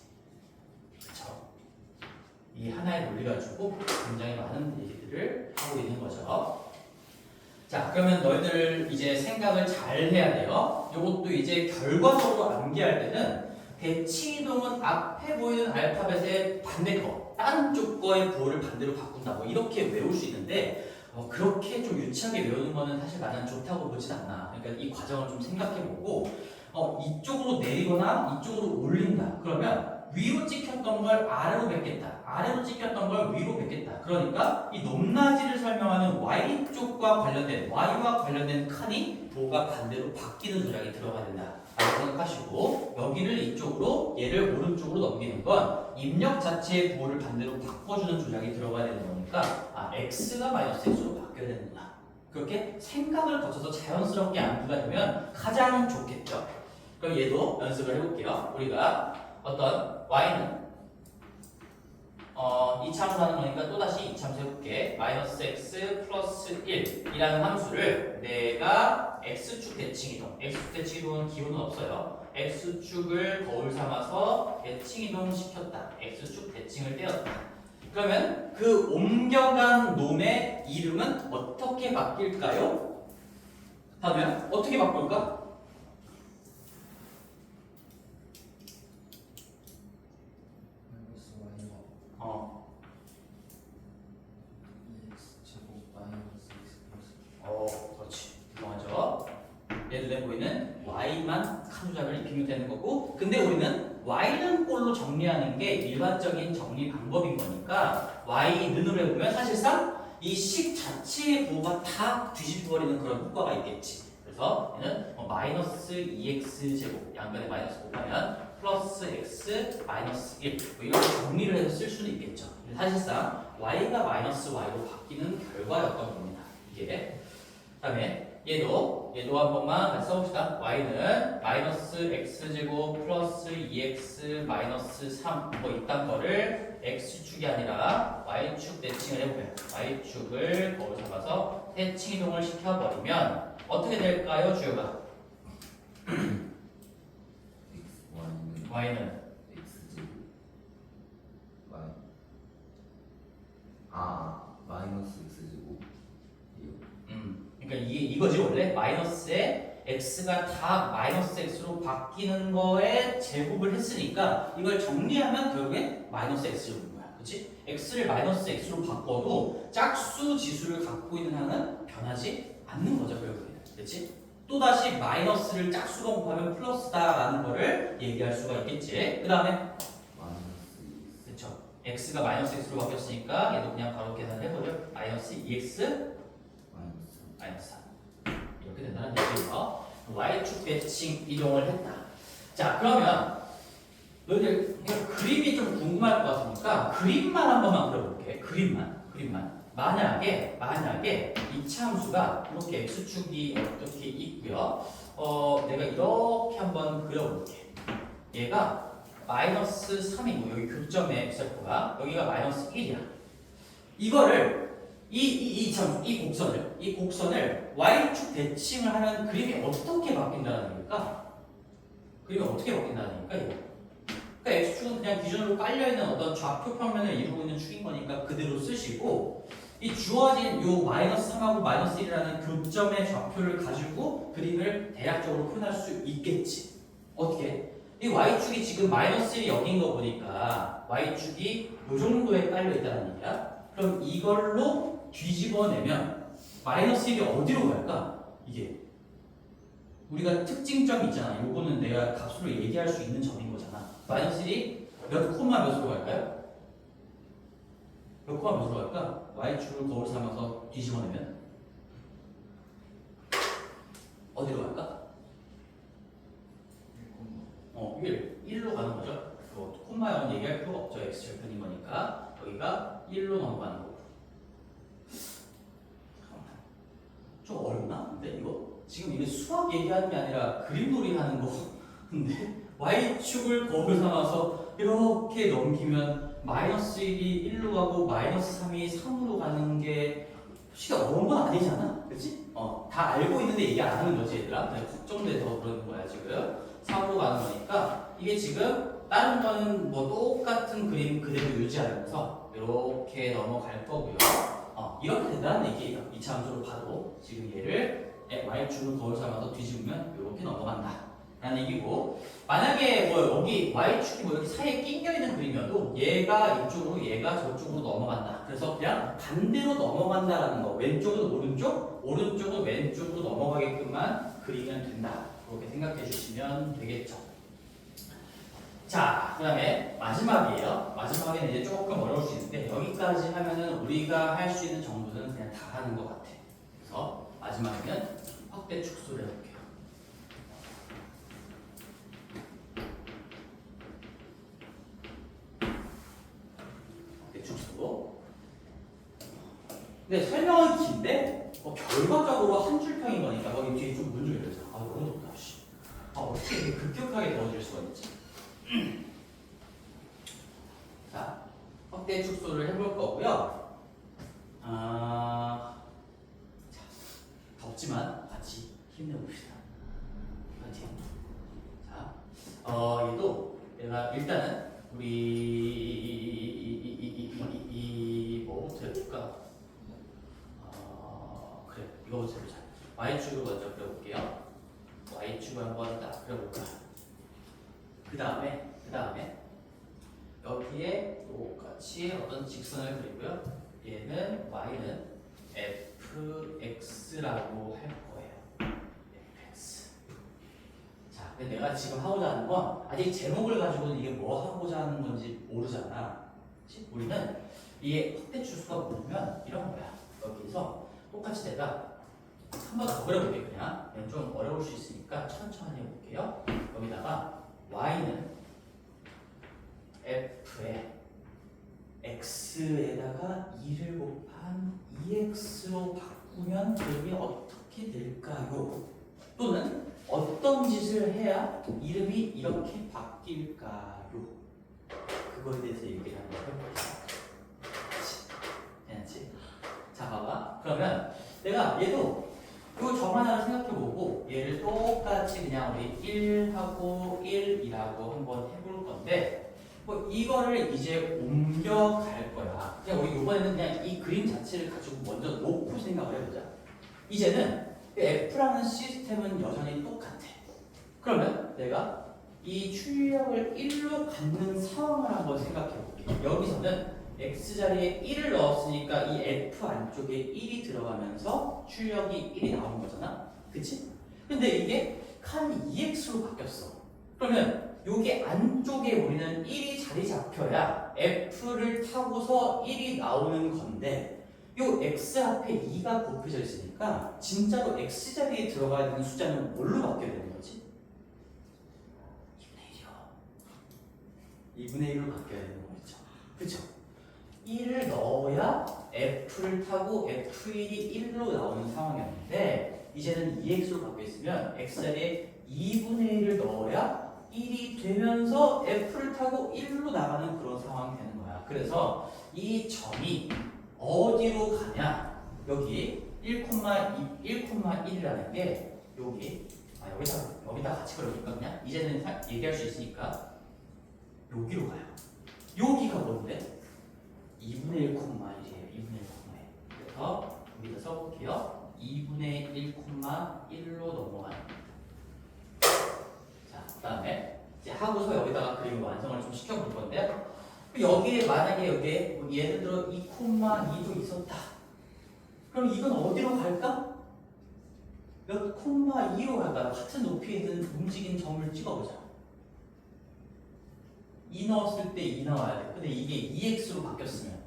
S1: 그렇죠? 이 하나의 논리 가지고 굉장히 많은 얘기들을 하고 있는 거죠. 자, 그러면 너희들 이제 생각을 잘 해야 돼요. 이것도 이제 결과적으로 암기할 때는 대칭이동은 앞에 보이는 알파벳의 반대 거, 다른 쪽 거의 부호를 반대로 바꾼다. 뭐 이렇게 외울 수 있는데 그렇게 좀 유치하게 외우는 거는 사실 나는 좋다고 보진 않아. 그러니까 이 과정을 좀 생각해보고 이쪽으로 내리거나 이쪽으로 올린다. 그러면 위로 찍혔던 걸 아래로 뱉겠다. 아래로 찍혔던 걸 위로 뱉겠다. 그러니까 이 높낮이를 설명하는 y쪽과 관련된 y와 관련된 칸이 부호가 반대로 바뀌는 도장이 들어가야 된다. 라고 생각하시고 여기를 이쪽으로 얘를 오른쪽으로 넘기는 건 입력 자체의 부호를 반대로 바꿔주는 조작이 들어가야 되는 거니까 x가 마이너스 x로 바뀌어야 되는구나. 그렇게 생각을 거쳐서 자연스럽게 암기가 되면 가장 좋겠죠. 그럼 얘도 연습을 해볼게요. 우리가 어떤 y는 이차함수 하는 거니까 또다시 이차함수 해볼게. 마이너스 x 플러스 1이라는 함수를 내가 x축 대칭이동, x축 대칭이동은 기호는 없어요. x축을 거울 삼아서 대칭이동 시켰다. x축 대칭을 떼었다. 그러면 그 옮겨간 놈의 이름은 어떻게 바뀔까요? 하면 어떻게 바꿀까? 그렇지. 맞아. 얘 눈에 보이는 y만 칸 조작을 입히면 되는 거고, 근데 우리는 y는 꼴로 정리하는 게 일반적인 정리 방법인 거니까 y는으로 해보면 사실상 이 식 자체의 부호가 다 뒤집어버리는 그런 효과가 있겠지. 그래서 얘는 마이너스 2x 제곱 양변에 마이너스 곱하면 플러스 x 마이너스 1 이렇게 정리를 해서 쓸 수는 있겠죠. 사실상 y가 마이너스 y로 바뀌는 결과였던 겁니다. 이게. 그다음에 얘도 한 번만 같이 써봅시다. y는 마이너스 x제곱 플러스 2x 마이너스 3 뭐 이딴 거를 x축이 아니라 y축 대칭을 해보면 y축을 거울 잡아서 대칭 이동을 시켜버리면 어떻게 될까요, 주요가? y는
S2: x제곱 마이너스 x제곱
S1: 그러니까 이거지 원래 마이너스에 x가 다 마이너스 x로 바뀌는 거에 제곱을 했으니까 이걸 정리하면 결국에 마이너스 x제곱인 거야. 그렇지? x를 마이너스 x로 바꿔도 짝수 지수를 갖고 있는 항은 변하지 않는 거죠, 결국에는. 그렇지? 또다시 마이너스를 짝수로 곱하면 플러스다라는 거를 얘기할 수가 있겠지. 그 다음에
S2: 마이너스
S1: 그렇죠. x가 마이너스 x로 바뀌었으니까 얘도 그냥 바로 계산해버려. 마이너스 2x 마이너스 3 이렇게 된다는 얘기예요. y축 대칭 이동을 했다. 자, 그러면 너희들 그림이 좀 궁금할 것 같으니까 그림만 한 번만 그려볼게. 그림만. 만약에 이차 함수가 이렇게 x축이 어떻게 있고요. 내가 이렇게 한번 그려볼게. 얘가 마이너스 3이고 여기 교점의 x좌표가 여기가 마이너스 1이야. 이거를 이 곡선을 y축 대칭을 하면 그림이 어떻게 바뀐다는 얘기일까? 그림이 어떻게 바뀐다는 얘기일까 이거? 그러니까 x축은 그냥 기존으로 깔려있는 어떤 좌표 평면을 이루고 있는 축인 거니까 그대로 쓰시고 이 주어진 요 마이너스 3하고 마이너스 1이라는 교점의 좌표를 가지고 그림을 대략적으로 표현할 수 있겠지. 어떻게? 이 y축이 지금 마이너스 1이 여기인 거 보니까 y축이 요 정도에 깔려 있다는 얘기야. 그럼 이걸로 뒤집어내면 마이너스 1이 어디로 갈까? 이게 우리가 특징점이 있잖아. 요거는 내가 값으로 얘기할 수 있는 점인 거잖아. 마이너스 1이 몇 콤마 몇으로 갈까요? 몇 콤마 몇으로 갈까? y축을 거울 삼아서 뒤집어내면 어디로 갈까? 1로 가는 거죠. 콤마형은 얘기할 필요가 없죠. x절편인 거니까 여기가 1로 넘어가는 거고. 좀 어렵나? 근데 이거 지금 이게 수학 얘기하는 게 아니라 그림놀이 하는 거. 근데 y축을 거울 삼아서 이렇게 넘기면 마이너스 1이 1로 가고 마이너스 3이 3으로 가는 게 솔직히 어려운 건 아니잖아. 그치? 다 알고 있는데 얘기 안 하는 거지 얘들아. 걱정돼서 그러는 거야 지금. 3으로 가는 거니까 이게 지금 다른 거는 뭐 똑같은 그림 그대로 유지하면서 이렇게 넘어갈 거고요. 이렇게 된다는 얘기예요. 이차함수로 봐도 지금 얘를 y축을 거울 삼아서 뒤집으면 이렇게 넘어간다 라는 얘기고, 만약에 뭐 여기 y축이 뭐 이렇게 사이에 낑겨 있는 그림이어도 얘가 이쪽으로 얘가 저쪽으로 넘어간다. 그래서 그냥 반대로 넘어간다라는 거. 왼쪽은 오른쪽, 오른쪽은 왼쪽으로 넘어가게끔만 그리면 된다. 그렇게 생각해 주시면 되겠죠. 자, 그 다음에 마지막이에요. 마지막에는 이제 조금 어려울 수 있는데 여기까지 하면은 우리가 할 수 있는 정도는 그냥 다 하는 것 같아. 그래서 마지막에는 확대 축소를 해볼게요. 확대 축소. 근데 설명은 긴데 결과적으로 한 줄평인 거니까 거기 뒤에 좀 문 좀 열자. 너무 덥다. 어떻게 이렇게 급격하게 더워질 수가 있지? 자, 확대 축소를 해볼 거고요. 자, 덥지만 같이 힘내봅시다. 파이팅. 자, 얘도 내가 일단은 우리 뭐부터 해볼까? 그래, 이거부터 해보자. y축을 먼저 그려볼게요. y축을 한번 딱 그려볼까? 그 다음에 여기에 똑같이 어떤 직선을 그리고요. 얘는 y는 fx라고 할 거예요. fx. 자, 근데 내가 지금 하고자 하는 건 아직 제목을 가지고는 이게 뭐 하고자 하는 건지 모르잖아. 그치? 우리는 이 확대 추수가 뭐냐면 이런 거야. 여기서 똑같이 내가 한 번 더 그려볼게. 그냥 좀 어려울 수 있으니까 천천히 해볼게요. 여기다가 y는 f에 x에다가 2를 곱한 2x로 바꾸면 그림이 어떻게 될까요? 또는 어떤 짓을 해야 이름이 이렇게 바뀔까요? 그거에 대해서 얘기를 한번 해볼게요. 괜찮지? 자, 봐봐. 그러면 내가 얘도 이 점 하나를 생각해보고 얘를 똑같이 그냥 우리 1하고 1이라고 한번 해볼 건데 뭐 이거를 이제 옮겨갈 거야. 그냥 우리 이번에는 그냥 이 그림 자체를 가지고 먼저 놓고 생각을 해보자. 이제는 F라는 시스템은 여전히 똑같아. 그러면 내가 이 출력을 1로 갖는 상황을 한번 생각해볼게. 여기서는 x자리에 1을 넣었으니까 이 f 안쪽에 1이 들어가면서 출력이 1이 나오는 거잖아. 그치? 근데 이게 칸 2x로 바뀌었어. 그러면 여기 안쪽에 우리는 1이 자리 잡혀야 f를 타고서 1이 나오는 건데 요 x 앞에 2가 곱해져 있으니까 진짜로 x자리에 들어가야 되는 숫자는 뭘로 바뀌어야 되는 거지? 2분의 1이요. 2분의 1로 바뀌어야 되는 거겠죠. 그쵸? 1을 넣어야 f를 타고 f1이 1로 나오는 상황이었는데 이제는 2x로 바뀌어 있으면 x자리에 2분의 1을 넣어야 1이 되면서 F를 타고 1로 나가는 그런 상황이 되는 거야. 그래서 이 점이 어디로 가냐? 여기 1,1이라는 게 여기다 같이 그려볼까 그냥? 이제는 얘기할 수 있으니까 여기로 가요. 여기가 뭔데? 2분의 1,1이에요. 2분의 1,1. 그래서 여기다 써볼게요. 2분의 1,1로 넘어가는 겁니다. 자, 그 다음에 이제 하고서 여기다가 그림을 완성을 좀 시켜볼 건데요. 여기에 만약에 여기에 뭐 예를 들어 2,2도 있었다. 그럼 이건 어디로 갈까? 몇 콤마 2로 갈까? 같은 높이에 있는 움직인 점을 찍어보자. 2 넣었을 때 2 나와야 돼. 근데 이게 2x로 바뀌었으면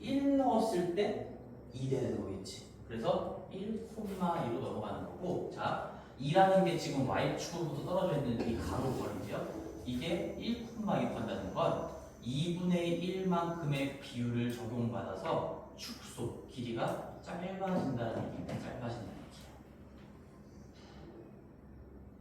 S1: 1 넣었을 때 2 되는 거겠지. 그래서 1,2로 넘어가는 거고, 자, 2라는 게 지금 y축으로부터 떨어져 있는 이 가로거리인데요. 이게 1,2 한다는 건 2분의 1만큼의 비율을 적용받아서 축소, 길이가 짧아진다는 얘기입니다. 짧아진다는 얘기예요.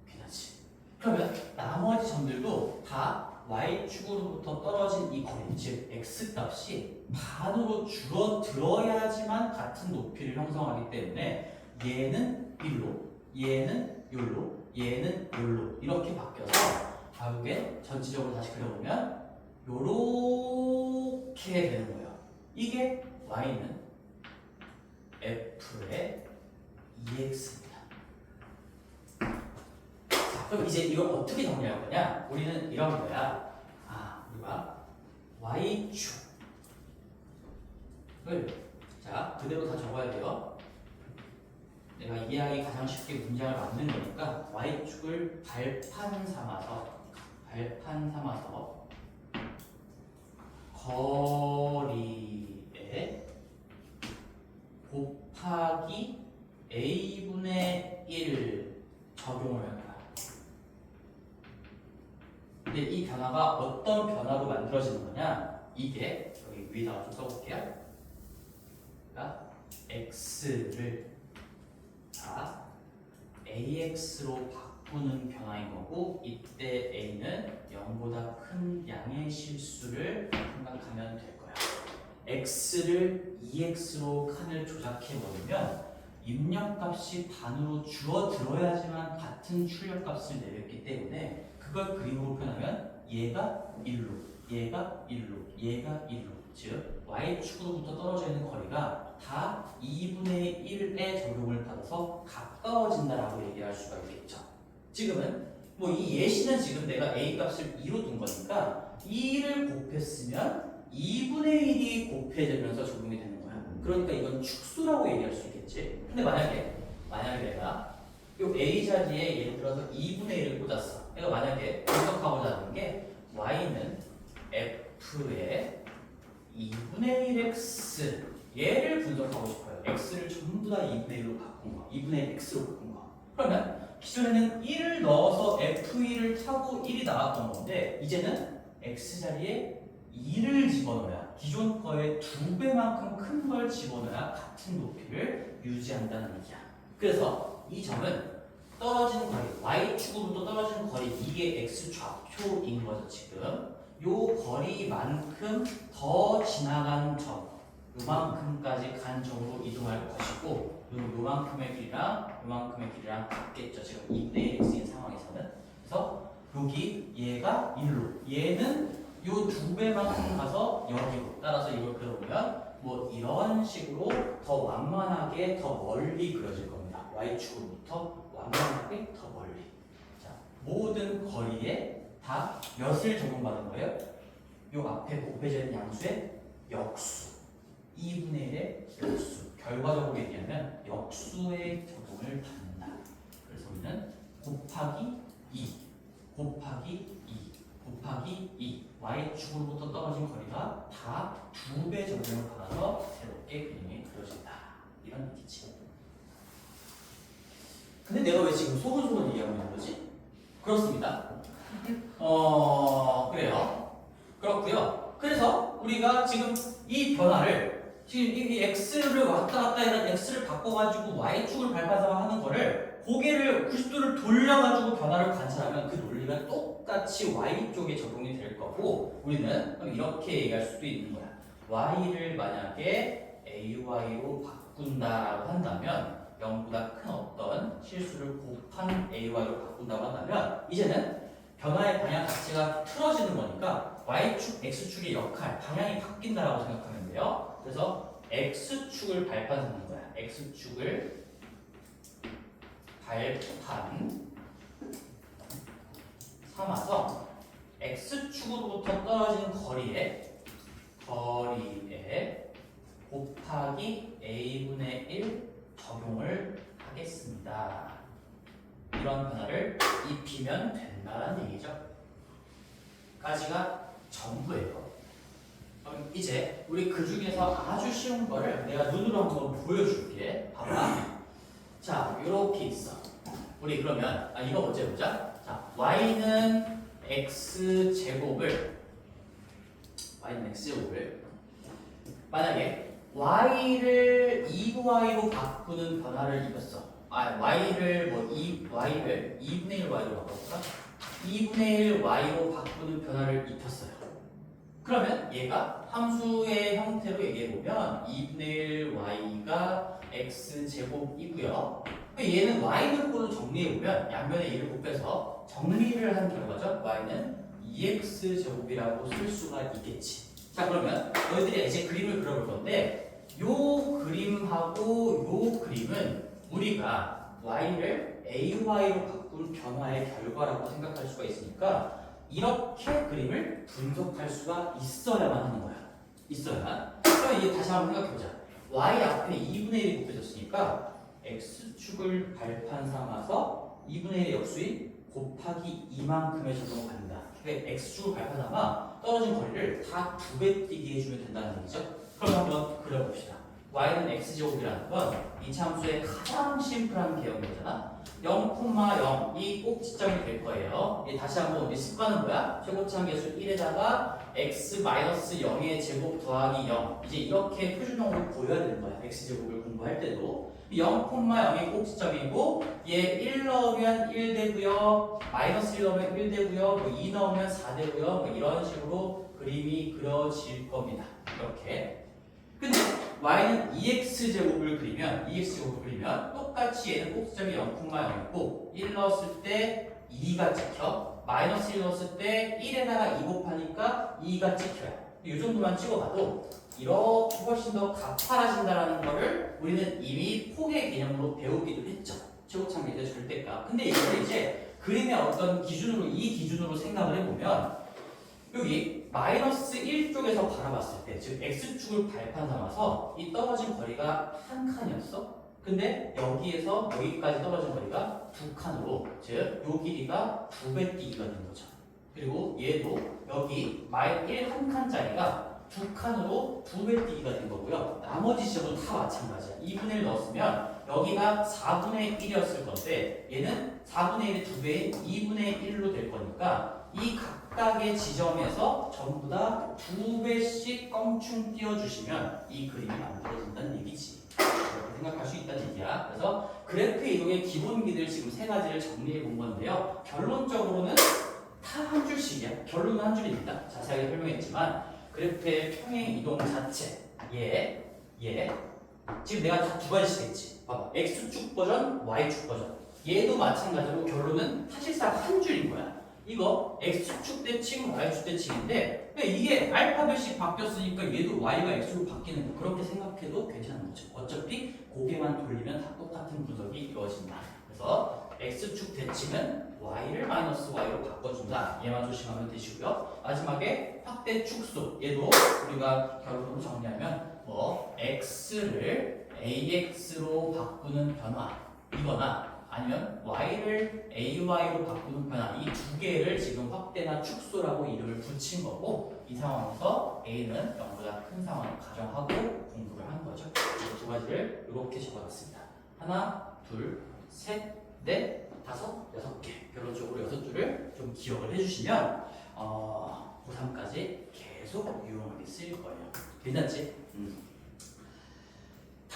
S1: 괜찮지? 그러면 나머지 점들도 다 y축으로부터 떨어진 이 거리, 즉 x값이 반으로 줄어들어야지만 같은 높이를 형성하기 때문에 얘는 1로, 얘는 요로, 얘는 요로 이렇게 바뀌어서 결국에 전체적으로 다시 그려보면 요렇게 되는 거예요. 이게 y는 f의 2x입니다. 자, 그럼 이제 이걸 어떻게 정리할 거냐? 우리는 이런 거야. 우리가 y축을 자 그대로 다 적어야 돼요. 내가 이해하기 가장 쉽게 문장을 만든 거니까 y축을 발판 삼아서 거리에 곱하기 a분의 1 적용을 할 거야. 근데 이 변화가 어떤 변화로 만들어지는 거냐? 이게 여기 위에다가 좀 써볼게요. 그러니까 x를 AX로 바꾸는 변화인 거고, 이때 A는 0보다 큰 양의 실수를 생각하면 될 거야. X를 EX로 칸을 조작해버리면 입력값이 반으로 줄어들어야지만 같은 출력값을 내렸기 때문에 그걸 그림으로 표현하면 얘가 1로, 얘가 1로, 얘가 1로, 즉 Y축으로부터 떨어져 있는 거리가 다 2분의 1의 적용을 받아서 가까워진다라고 얘기할 수가 있겠죠. 지금은 뭐 이 예시는 지금 내가 A 값을 2로 둔 거니까 2를 곱했으면 2분의 1이 곱해지면서 적용이 되는 거야. 그러니까 이건 축소라고 얘기할 수 있겠지. 근데 만약에 내가 이 A 자리에 예를 들어서 2분의 1을 꽂았어. 내가 만약에 분석하고자 하는 게 Y는 F의 2분의 1x 얘를 분석하고 싶어요. x를 전부 다 2분의 1로 바꾼 거, 2분의 1 x로 바꾼 거. 그러면 기존에는 1을 넣어서 f1을 타고 1이 나왔던 건데 이제는 x 자리에 2를 집어넣어야 기존 거의 2배만큼 큰 걸 집어넣어야 같은 높이를 유지한다는 얘기야. 그래서 이 점은 떨어진 거리, y축으로부터 떨어진 거리, 이게 x 좌표인 거죠 지금. 요 거리만큼 더 지나간 점, 요만큼까지 간 점으로 이동할 것이고, 요만큼의 길이랑 같겠죠. 지금 2분의 1x인 상황에서는. 그래서 여기 얘가 1로, 얘는 요 2배만큼 가서 여기로. 따라서 이걸 그려보면 뭐 이런 식으로 더 완만하게 더 멀리 그려질 겁니다. y축으로부터 완만하게 더 멀리. 자, 모든 거리에 다 몇을 적용받은 거예요? 요 앞에 곱해져 있는 양수의 역수, 2분의 1의 역수. 결과적으로 얘기하면 역수의 적용을 받는다. 그래서 우리는 곱하기 2 y축으로부터 떨어진 거리가 다 2배 적용을 받아서 새롭게 그림이 그려진다. 이런 얘기지. 근데 내가 왜 지금 소근소근 얘기하고 있는 거지? 그렇습니다. 그래요. 그렇고요. 그래서 우리가 지금 이 변화를 지금 이 x를 왔다 갔다 해서 x를 바꿔가지고 y축을 발판으로 하는 거를 고개를 90도를 돌려가지고 변화를 관찰하면 그 논리가 똑같이 y쪽에 적용이 될 거고 우리는 그럼 이렇게 얘기할 수도 있는 거야. y를 만약에 ay로 바꾼다라고 한다면 0보다 큰 어떤 실수를 곱한 ay로 바꾼다고 한다면 이제는 변화의 방향 자체가 틀어지는 거니까 y축, x축의 역할, 방향이 바뀐다라고 생각하면 돼요. 그래서 x축을 발판 삼는 거야. x축을 발판 삼아서 x축으로부터 떨어지는 거리에 곱하기 a분의 1 적용을 하겠습니다. 이런 변화를 입히면 된다는 얘기죠. 까지가 전부예요. 그럼 이제 우리 그 중에서 아주 쉬운 거를 내가 눈으로 한번 보여줄게. 봐봐. 자, 이렇게 있어. 우리 그러면 이거 먼저 해보자. 자, y는 x제곱을 만약에 y를 2y로 바꾸는 변화를 입혔어. y를 2분의 1y로 바꿨다. 2분의 1 y로 바꾸는 변화를 입혔어요. 그러면 얘가 함수의 형태로 얘기해보면 2분의 1 y가 x제곱이고요. 얘는 y는 꼴로 정리해보면 양면에 1을 곱해서 정리를 한 결과죠. y는 2x제곱이라고 쓸 수가 있겠지. 자, 그러면 너희들이 이제 그림을 그려볼 건데 요 그림하고 요 그림은 우리가 y를 ay로 바꾼 변화의 결과라고 생각할 수가 있으니까 이렇게 그림을 분석할 수가 있어야만 하는 거야. 있어야만. 그럼 이제 다시 한번 생각해보자. y 앞에 2분의 1이 곱해졌으니까 x축을 발판 삼아서 2분의 1의 역수인 곱하기 2만큼의 적용을 받는다. 그러니까 x축을 발판 삼아 떨어진 거리를 다 2배 뛰게 해주면 된다는 얘기죠. 그럼 한번 그려봅시다. y는 x제곱이라는 건 이차함수의 가장 심플한 개념이잖아. 0,0이 꼭지점이 될 거예요. 다시 한번 우리 습관은 뭐야? 최고차항 계수 1에다가 x-0의 제곱 더하기 0 이제 이렇게 표준형으로 보여야 되는 거야. x제곱을 공부할 때도 0,0이 꼭지점이고 얘 1 넣으면 1 되고요. -1 넣으면 1 되고요. 2 넣으면 4 되고요. 이런 식으로 그림이 그려질 겁니다. 이렇게. 근데 y는 2x제곱을 그리면 똑같이 얘는 꼭지점이 0,0이고 1 넣었을 때 2가 찍혀 -1 넣었을 때 1에다가 2 곱하니까 2가 찍혀요. 이 정도만 찍어봐도 이렇게 훨씬 더 가파라진다는 거를 우리는 이미 포개 개념으로 배우기도 했죠. 최고차항 계수의 절대값. 근데 이걸 이제 그림의 어떤 기준으로 이 기준으로 생각을 해보면 여기 -1 쪽에서 바라봤을 때, 즉 x축을 발판 삼아서 이 떨어진 거리가 한 칸이었어. 근데 여기에서 여기까지 떨어진 거리가 두 칸으로, 즉 요 길이가 2배 뛰기가 된 거죠. 그리고 얘도 여기 -1 한 칸짜리가 두 칸으로 2배 뛰기가 된 거고요. 나머지 지점은 다 마찬가지야. 2분의 1 넣었으면 여기가 4분의 1이었을 건데 얘는 4분의 1의 2배인 2분의 1로 될 거니까 이 각각의 지점에서 전부 다 2배씩 껑충 띄워주시면 이 그림이 만들어진다는 얘기지. 이렇게 생각할 수 있다는 얘기야. 그래서 그래프 이동의 기본기들 지금 세 가지를 정리해 본 건데요. 결론적으로는 다 한 줄씩이야. 결론은 한 줄입니다. 자세하게 설명했지만 그래프의 평행 이동 자체 지금 내가 다 두 가지씩 했지. 봐봐. x축 버전, y축 버전. 얘도 마찬가지로 결론은 사실상 한 줄인 거야. 이거 x축 대칭, y축 대칭인데 이게 알파벳이 바뀌었으니까 얘도 y가 x로 바뀌는 거 그렇게 생각해도 괜찮은 거죠. 어차피 고개만 돌리면 다 똑같은 분석이 이루어진다. 그래서 x축 대칭은 y를 -y로 바꿔준다. 얘만 조심하면 되시고요. 마지막에 확대 축소 얘도 우리가 결론으로 정리하면 x를 ax로 바꾸는 변화이거나 아니면 y를 ay로 바꾸는 변화 이 두 개를 지금 확대나 축소라고 이름을 붙인 거고 이 상황에서 a는 0보다 큰 상황을 가정하고 공부를 하는 거죠. 이 두 가지를 이렇게 적어놨습니다. 하나, 둘, 셋, 넷, 다섯, 6개 결론적으로 6줄을 좀 기억을 해주시면 고3까지 계속 유용하게 쓰일 거예요. 괜찮지?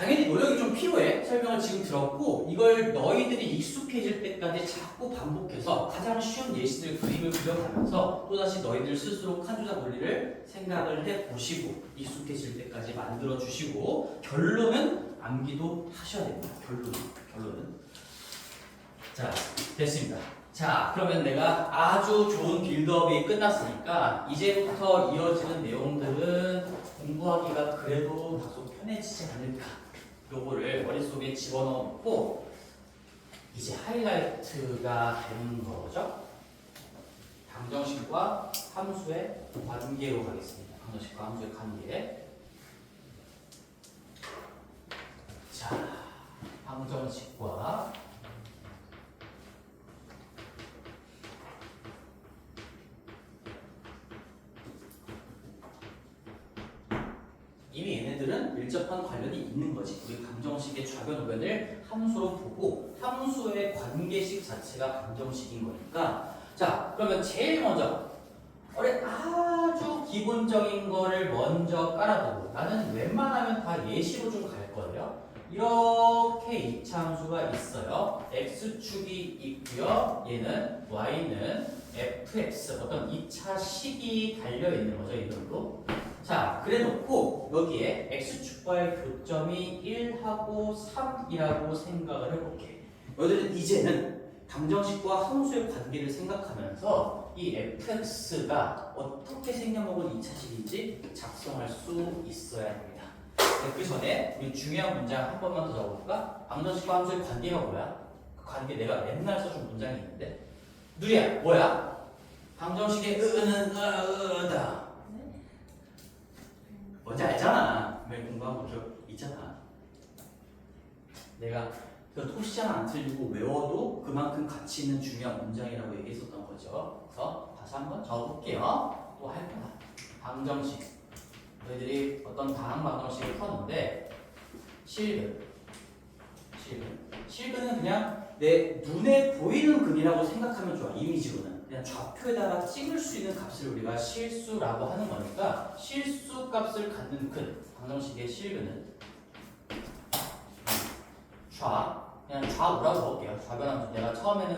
S1: 당연히 노력이 좀 필요해. 설명을 지금 들었고 이걸 너희들이 익숙해질 때까지 자꾸 반복해서 가장 쉬운 예시들 그림을 그려가면서 또다시 너희들 스스로 칸조사 논리를 생각을 해보시고 익숙해질 때까지 만들어주시고 결론은 암기도 하셔야 됩니다. 결론은. 자, 됐습니다. 자, 그러면 내가 아주 좋은 빌드업이 끝났으니까 이제부터 이어지는 내용들은 공부하기가 그래도 다소 편해지지 않을까. 요거를 머릿속에 집어넣고 이제 하이라이트가 되는 거죠. 방정식과 함수의 관계로 가겠습니다. 방정식과 함수의 관계. 자, 방정식과 이미 얘네들은 밀접한 관련이 있는 거지. 우리 방정식의 좌변 우변을 함수로 보고 함수의 관계식 자체가 방정식인 거니까. 자, 그러면 제일 먼저 아주 기본적인 거를 먼저 깔아두고 나는 웬만하면 다 예시로 좀 갈 거예요. 이렇게 이차함수가 있어요. x축이 있고요. 얘는 y는 fx 어떤 2차식이 달려있는 거죠. 이걸로. 자, 그래 놓고 여기에 x축과의 교점이 1하고 3이라고 생각을 해볼게. 너희들은 이제는 방정식과 함수의 관계를 생각하면서 이 fx가 어떻게 생겨먹은 2차식인지 작성할 수 있어야 합니다. 그 전에 우리 중요한 문장 한 번만 더 적어볼까? 방정식과 함수의 관계가 뭐야? 그 관계 내가 맨날 써준 문장이 있는데 누리야, 뭐야? 방정식의 으다. 뭔지 알잖아. 분명히 공부한 거 기억 있잖아. 내가 그 토시장 안 틀리고 외워도 그만큼 가치 있는 중요한 문장이라고 얘기했었던 거죠. 그래서 다시 한번 적어볼게요. 또 할 거야. 방정식. 너희들이 어떤 다항 방정식을 풀었는데 실근은 그냥 내 눈에 보이는 근이라고 생각하면 좋아. 이미지로는 그냥 좌표에다가 찍을 수 있는 값을 우리가 실수라고 하는 거니까 실수 값을 갖는 근 방정식의 실근은 그냥 좌우라고 적을게요. 좌변함수 내가 처음에는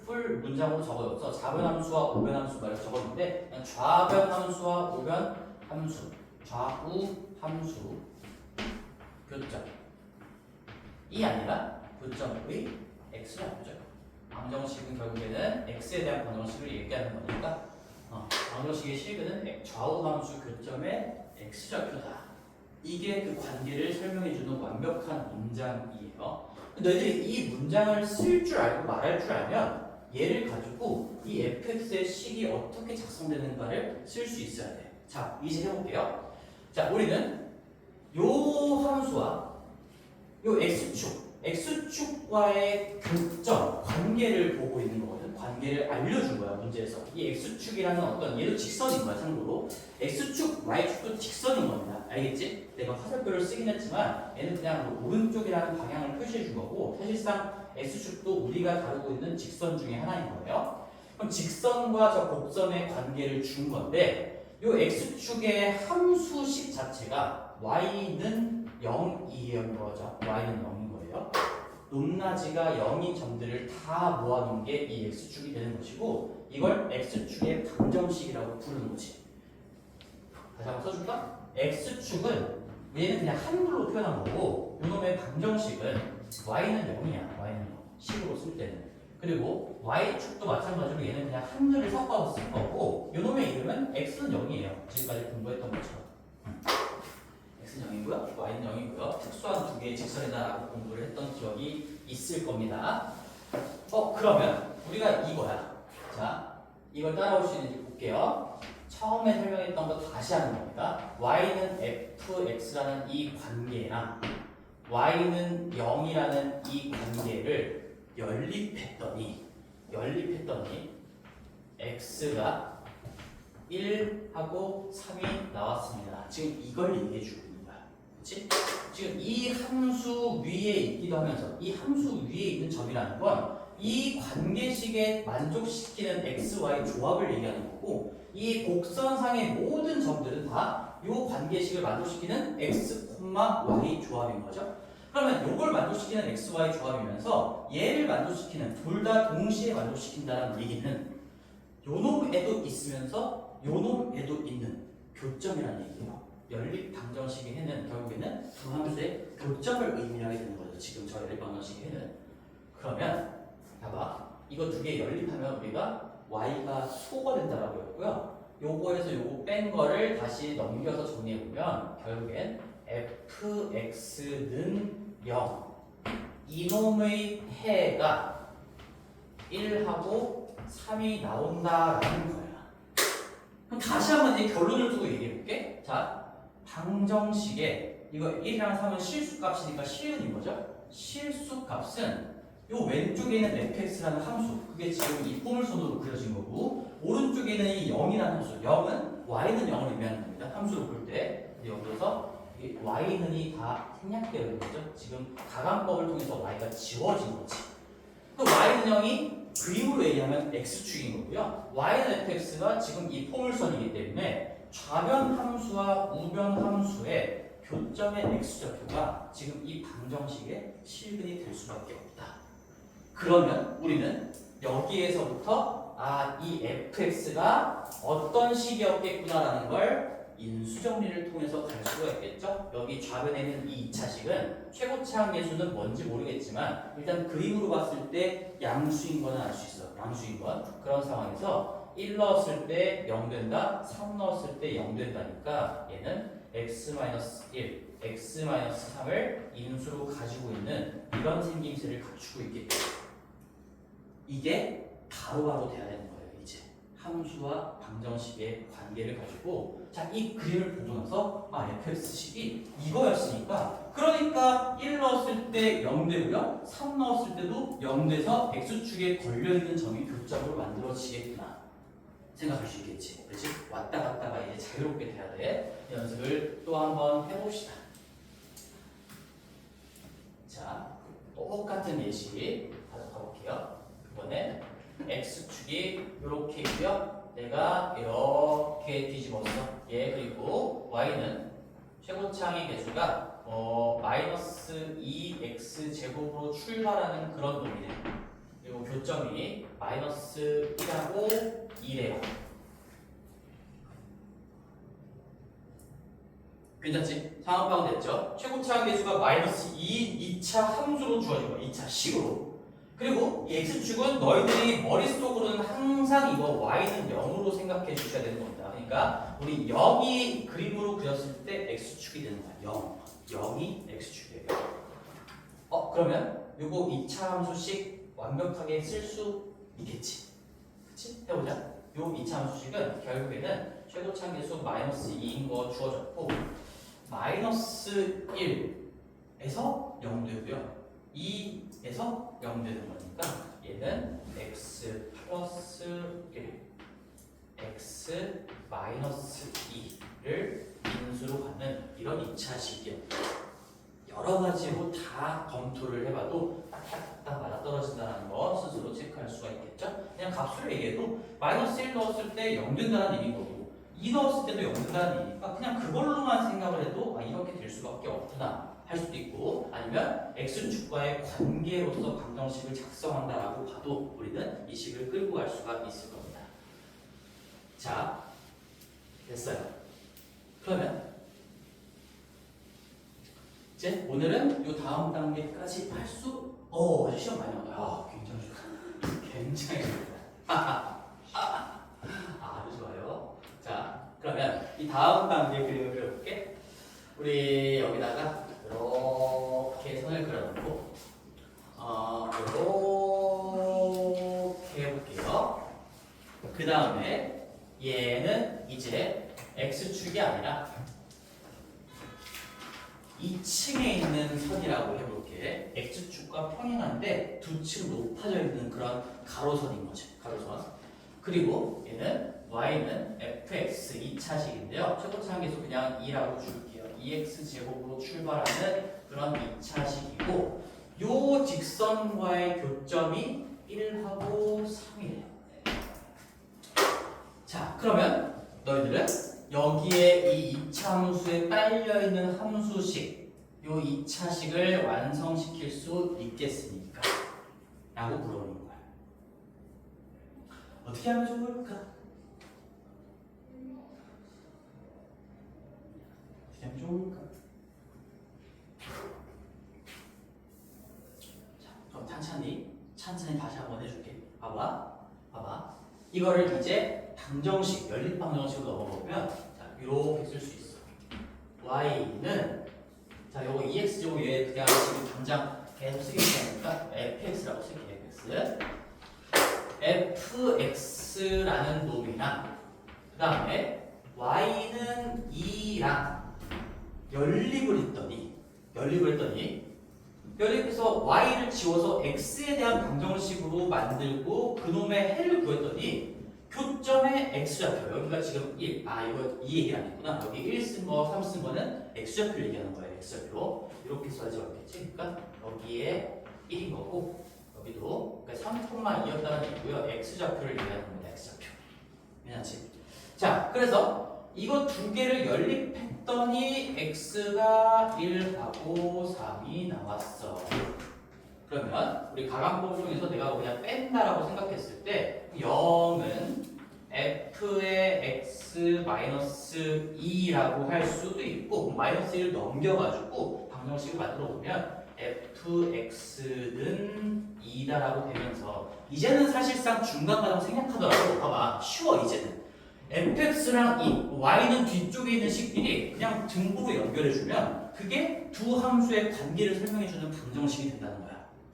S1: 풀 문장으로 적어줬어. 좌변함수와 우변함수 말을 적었는데 그냥 좌변함수와 우변함수 좌우함수 교점 이 아니라 교점의 x라고 하죠. 방정식은 결국에는 x에 대한 방정식을 얘기하는 거니까 방정식의 실근은 좌우함수 교점의 x좌표다. 이게 그 관계를 설명해주는 완벽한 문장이에요. 너희들이 이 문장을 쓸 줄 알고 말할 줄 알면 얘를 가지고 이 fx의 식이 어떻게 작성되는가를 쓸 수 있어야 돼. 자, 이제 해볼게요. 자, 우리는 요 함수와 요 x축과의 교점, 관계를 보고 있는 거거든. 관계를 알려준 거야, 문제에서. 이 x축이라는 어떤 얘도 직선인 거야, 참고로. x축, y축도 직선인 겁니다. 알겠지? 내가 화살표를 쓰긴 했지만 얘는 그냥 오른쪽이라는 방향을 표시해 준 거고 사실상 x축도 우리가 다루고 있는 직선 중에 하나인 거예요. 그럼 직선과 저 곡선의 관계를 준 건데 이 x축의 함수식 자체가 y는 0이인 거죠. y는 0인 거예요. 높낮이가 0인 점들을 다 모아놓은 게 이 x축이 되는 것이고 이걸 x축의 방정식이라고 부르는 거지. 다시 한번 써줄까? x축은 얘는 그냥 한글로 표현한 거고 이놈의 방정식은 y는 0이야. y는 0. 식으로 쓸 때는. 그리고 y축도 마찬가지로 얘는 그냥 한글을 섞어서 쓴 거고 이놈의 이름은 x는 0이에요. 지금까지 공부했던 것처럼. x는 0이고요. y는 0이고요. 특수한 두 개의 직선이다라고 공부를 했던 기억이 있을 겁니다. 그러면 우리가 이거야. 자, 이걸 따라올 수 있는지 볼게요. 처음에 설명했던 거 다시 하는 겁니다. y는 fx라는 이 관계랑 y는 0이라는 이 관계를 연립했더니 x가 1하고 3이 나왔습니다. 지금 이걸 얘기해 주고 있는 거야. 그치? 지금 이 함수 위에 있기도 하면서 이 함수 위에 있는 점이라는 건 이 관계식에 만족시키는 x, y 조합을 얘기하는 거고 이 곡선상의 모든 점들은 다 이 관계식을 만족시키는 x, y 조합인 거죠. 그러면 요걸 만족시키는 x, y 조합이면서 얘를 만족시키는 둘 다 동시에 만족시킨다는 얘기는 요 놈에도 있으면서 요 놈에도 있는 교점이라는 얘기예요. 연립 방정식의 해는 결국에는 두 함수의 교점을 의미하게 되는 거죠. 지금 저 연립 방정식의 해는. 그러면 봐봐. 이거 두 개 연립하면 우리가 y가 소가 된다라고 했고요. 요거에서 요거 뺀 거를 다시 넘겨서 정리해보면 결국엔 fx는 0 이놈의 해가 1하고 3이 나온다라는 거야. 그럼 다시 한번 이 결론을 두고 얘기해볼게. 자, 방정식에 이거 1이랑 3은 실수값이니까 실근인 거죠? 실수값은 요 왼쪽에 있는 fx라는 함수, 그게 지금 이 포물선으로 그려진 거고, 오른쪽에 있는 이 0이라는 함수, 0은 y는 0을 의미하는 겁니다. 함수로 볼 때. 여기서 y는이 다 생략되어 있는 거죠. 지금 가감법을 통해서 y가 지워진 거지. 그 y는 0이 그림으로 얘기하면 x축인 거고요. y는 fx가 지금 이 포물선이기 때문에 좌변 함수와 우변 함수의 교점의 x좌표가 지금 이 방정식의 실근이 될 수밖에 없다. 그러면 우리는 여기에서부터 이 fx가 어떤 식이었겠구나라는 걸 인수정리를 통해서 갈 수가 있겠죠. 여기 좌변에 있는 이 2차식은 최고차항 계수는 뭔지 모르겠지만 일단 그림으로 봤을 때 양수인 건 알 수 있어. 양수인 건. 그런 상황에서 1 넣었을 때 0 된다, 3 넣었을 때 0 된다니까 얘는 x-1, x-3을 인수로 가지고 있는 이런 생김새를 갖추고 있겠죠. 이게 바로바로 돼야 되는 거예요. 이제 함수와 방정식의 관계를 가지고 자, 이 그림을 보고 나서 fx식이 이거였으니까 그러니까 1 넣었을 때 0 되고요. 3 넣었을 때도 0 돼서 x축에 걸려있는 점이 교점으로 만들어지겠구나 생각할 수 있겠지. 그렇지? 왔다 갔다가 이제 자유롭게 돼야 돼. 연습을 또 한번 해봅시다. 자, 똑같은 예시 가볼게요. 이번엔 x축이 이렇게 있고요. 내가 이렇게 뒤집었어. 그리고 y는 최고차항의 개수가 마이너스 2x 제곱으로 출발하는 그런 놈이네. 그리고 교점이 마이너스 1하고 2래요. 괜찮지? 상황 파악됐죠? 최고차항 개수가 마이너스 2차 함수로 주어진 거야. 2차 식으로. 그리고 이 x축은 너희들이 머릿속으로는 항상 이거 y는 0으로 생각해 주셔야 되는 겁니다. 그러니까 우리 0이 그림으로 그렸을 때 x축이 되는 거야. 0. 0이 x축이에요. 그러면 요거 2차 함수식 완벽하게 쓸 수 있겠지. 그치? 해보자. 요 2차 함수식은 결국에는 최고차항 개수 마이너스 2인 거 주어졌고 마이너스 1에서 0 되고요. 2에서 0 되는 거니까 얘는 x 플러스 1, x 마이너스 2를 인수로 갖는 이런 2차식이요. 여러 가지로 다 검토를 해봐도 딱 맞아떨어진다는 거 스스로 체크할 수가 있겠죠. 그냥 값수를 얘기해도 마이너스 1 넣었을 때 0 된다는 얘기인 거고 2 넣었을 때도 0 된다는 얘기니까 그냥 그걸로만 생각을 해도 이렇게 될 수밖에 없구나 할 수도 있고 아니면 x축과의 관계로서 방정식을 작성한다라고 봐도 우리는 이 식을 끌고 갈 수가 있을 겁니다. 자, 됐어요. 그러면 이제 오늘은 이 다음 단계까지 할 수 아주 시험 많이 나와요. 굉장히 좋다. 굉장히 좋다. 아주 좋아요. 자, 그러면 이 다음 단계 그림을 그려볼게. 우리 여기다가 이렇게 선을 그려놓고 이렇게 해볼게요. 그 다음에 얘는 이제 x축이 아니라 2층에 있는 선이라고 해볼게. x축과 평행한데 두 층 높아져 있는 그런 가로선인 거지. 가로선. 그리고 얘는 y는 fx 2차식인데요. 최고차항 계수 그냥 2라고 줄게요. 2x 제곱으로 출발하는 그런 2차식이고 요 직선과의 교점이 1하고 3이래요. 자, 그러면 너희들은 여기에 이 2차 함수에 딸려있는 함수식 요 2차식을 완성시킬 수 있겠습니까? 라고 물어보는 거야. 어떻게 하면 좋을까? 어떻게 하면 좋을까? 자, 그럼 천천히 다시 한번 해줄게. 봐봐. 이거를 이제 방정식, 연립방정식으로 넣어보면 자, 이렇게 쓸 수 있어. y는 자, 요거 2x제곱 얘 그냥 지금 당장 계속 쓰겠으니까 fx라고 쓸게. fx라는 놈이랑 그 다음에 y는 2랑 연립해서 y를 지워서 x에 대한 방정식으로 만들고 그놈의 해를 구했더니 교점에 x좌표 여기가 지금 1. 이거 이 얘기 아니구나. 여기 1 쓴 거, 3 쓴 거는 x좌표를 얘기하는 거예요. x좌표 이렇게 써야지 맞겠지? 그러니까 여기에 1인 거고 여기도 그러니까 3,2였다는 얘기고요. x좌표를 얘기하는 겁니다. x좌표. 괜찮지? 자, 그래서 이거 두 개를 연립했더니 x가 1하고 3이 나왔어. 그러면 우리 가강법을 통해서 내가 그냥 뺀다라고 생각했을 때 0은 f의 x-2라고 할 수도 있고 마이너스 1을 넘겨가지고 방정식을 만들어 보면 fx는 2다라고 되면서 이제는 사실상 중간 과정 생략하더라도 봐봐 쉬워 이제는 fx랑 2, y는 뒤쪽에 있는 식끼리 그냥 등부로 연결해주면 그게 두 함수의 관계를 설명해주는 방정식이 된다는 거야.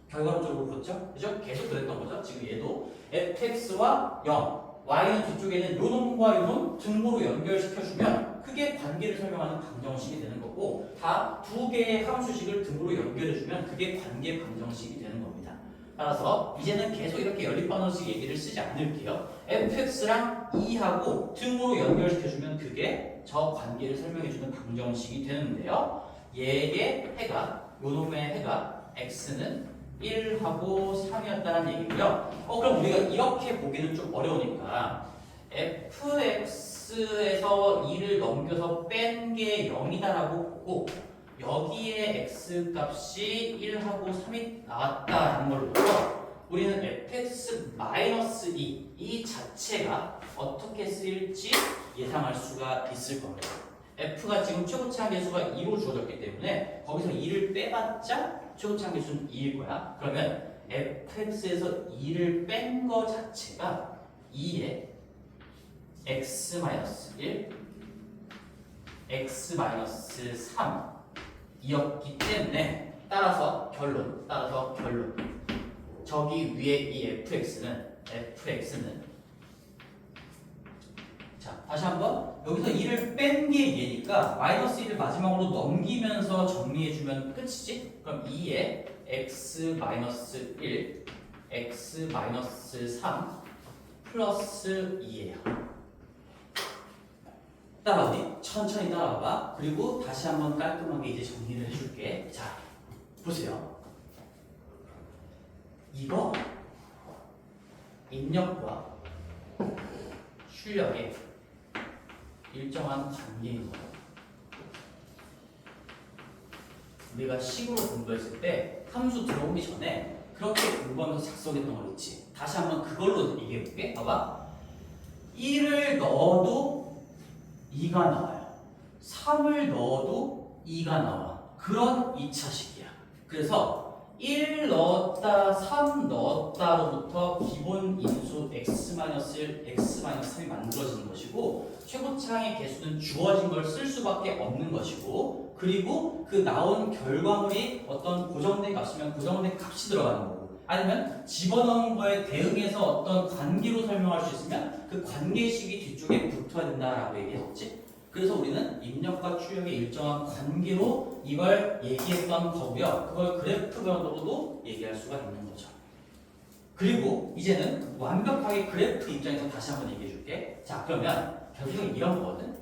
S1: 결과론적으로 그렇죠? 그죠? 계속 그랬던 거죠. 지금 얘도 fx와 0, y는 뒤쪽에 있는 요놈과 요놈 등부로 연결시켜주면 그게 관계를 설명하는 방정식이 되는 거고 다 두 개의 함수식을 등부로 연결해주면 그게 관계 방정식이 되는 겁니다. 따라서 이제는 계속 이렇게 연립방정식 얘기를 쓰지 않을게요. fx랑 2하고 등으로 연결시켜주면 그게 저 관계를 설명해주는 방정식이 되는데요. 얘의 해가, 요놈의 해가 x는 1하고 3이었다는 얘기고요. 그럼 우리가 이렇게 보기는 좀 어려우니까 fx에서 2를 넘겨서 뺀 게 0이다라고 보고 여기에 x 값이 1하고 3이 나왔다라는 걸로 보고 우리는 fx-2 이 자체가 어떻게 쓰일지 예상할 수가 있을 겁니다. f가 지금 최고차항 계수가 2로 주어졌기 때문에 거기서 2를 빼봤자 최고차항 계수는 2일 거야. 그러면 fx에서 2를 뺀 거 자체가 2에 x-1, x-3 이었기 때문에 따라서 결론 저기 위에 이 fx는 자 다시 한번 여기서 2를 뺀 게 얘니까 마이너스 1을 마지막으로 넘기면서 정리해주면 끝이지? 그럼 2에 x-1 x-3 플러스 2예요. 따라오니? 천천히 따라와봐. 그리고 다시 한번 깔끔하게 이제 정리를 해줄게. 자, 보세요. 이거 입력과 출력의 일정한 관계인 거예요. 우리가 식으로 공부했을 때 함수 들어오기 전에 그렇게 공부하면서 작성했던 거 있지. 다시 한번 그걸로 얘기해볼게. 봐봐. 1을 넣어도 2가 나와요. 3을 넣어도 2가 나와. 그런 2차식이야. 그래서 1 넣었다, 3 넣었다로부터 기본 인수 x-1, x-3이 만들어지는 것이고 최고차항의 개수는 주어진 걸 쓸 수밖에 없는 것이고 그리고 그 나온 결과물이 어떤 고정된 값이면 고정된 값이 들어가는 거고 아니면 집어넣은 거에 대응해서 어떤 관계로 설명할 수 있으면 그 관계식이 뒤쪽에 붙어야 된다라고 얘기했지. 그래서 우리는 입력과 출력의 일정한 관계로 이걸 얘기했던 거고요. 그걸 그래프변으로도 얘기할 수가 있는 거죠. 그리고 이제는 완벽하게 그래프 입장에서 다시 한번 얘기해 줄게. 자, 그러면 결국은 이런 거거든.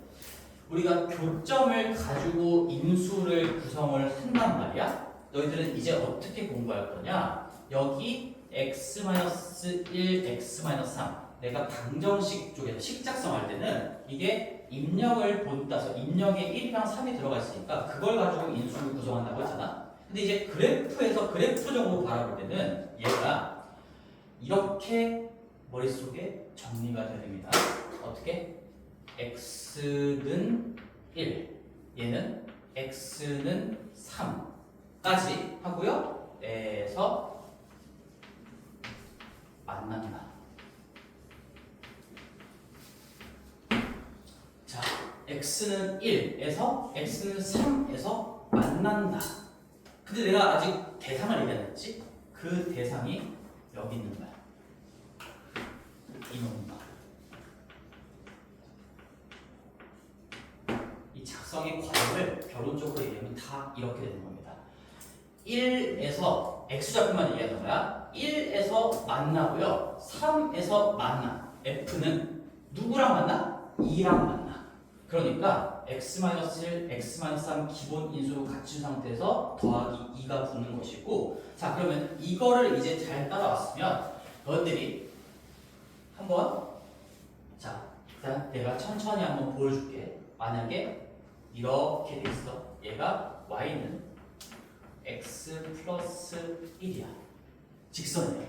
S1: 우리가 교점을 가지고 인수를 구성을 한단 말이야. 너희들은 이제 어떻게 공부할 거냐? 여기 x-1, x-3 내가 방정식 쪽에서 식 작성할 때는 이게 입력을 본따서 입력에 1이랑 3이 들어가 있으니까 그걸 가지고 인수를 구성한다고 했잖아. 근데 이제 그래프에서 그래프적으로 바라볼 때는 얘가 이렇게 머릿속에 정리가 됩니다. 어떻게? x는 1, 얘는 x는 3까지 하고요. 에서 만난다. 자, x는 1에서 x는 3에서 만난다. 근데 내가 아직 대상을 얘기 안 했지? 그 대상이 여기 있는 거야. 이놈인가. 이 작성의 과정을 결론적으로 얘기하면 다 이렇게 되는 겁니다. 1에서 x좌표만 얘기하는 거야. 1에서 만나고요. 3에서 만나. f는 누구랑 만나? 2랑 만나. 그러니까 x-1, x-3 기본 인수로 갖춘 상태에서 더하기 2가 붙는 것이고, 자 그러면 이거를 이제 잘 따라왔으면 너희들이 한번, 자 일단 내가 천천히 한번 보여줄게. 만약에 이렇게 돼 있어. 얘가 y는 x 플러스 1이야. 직선이에요.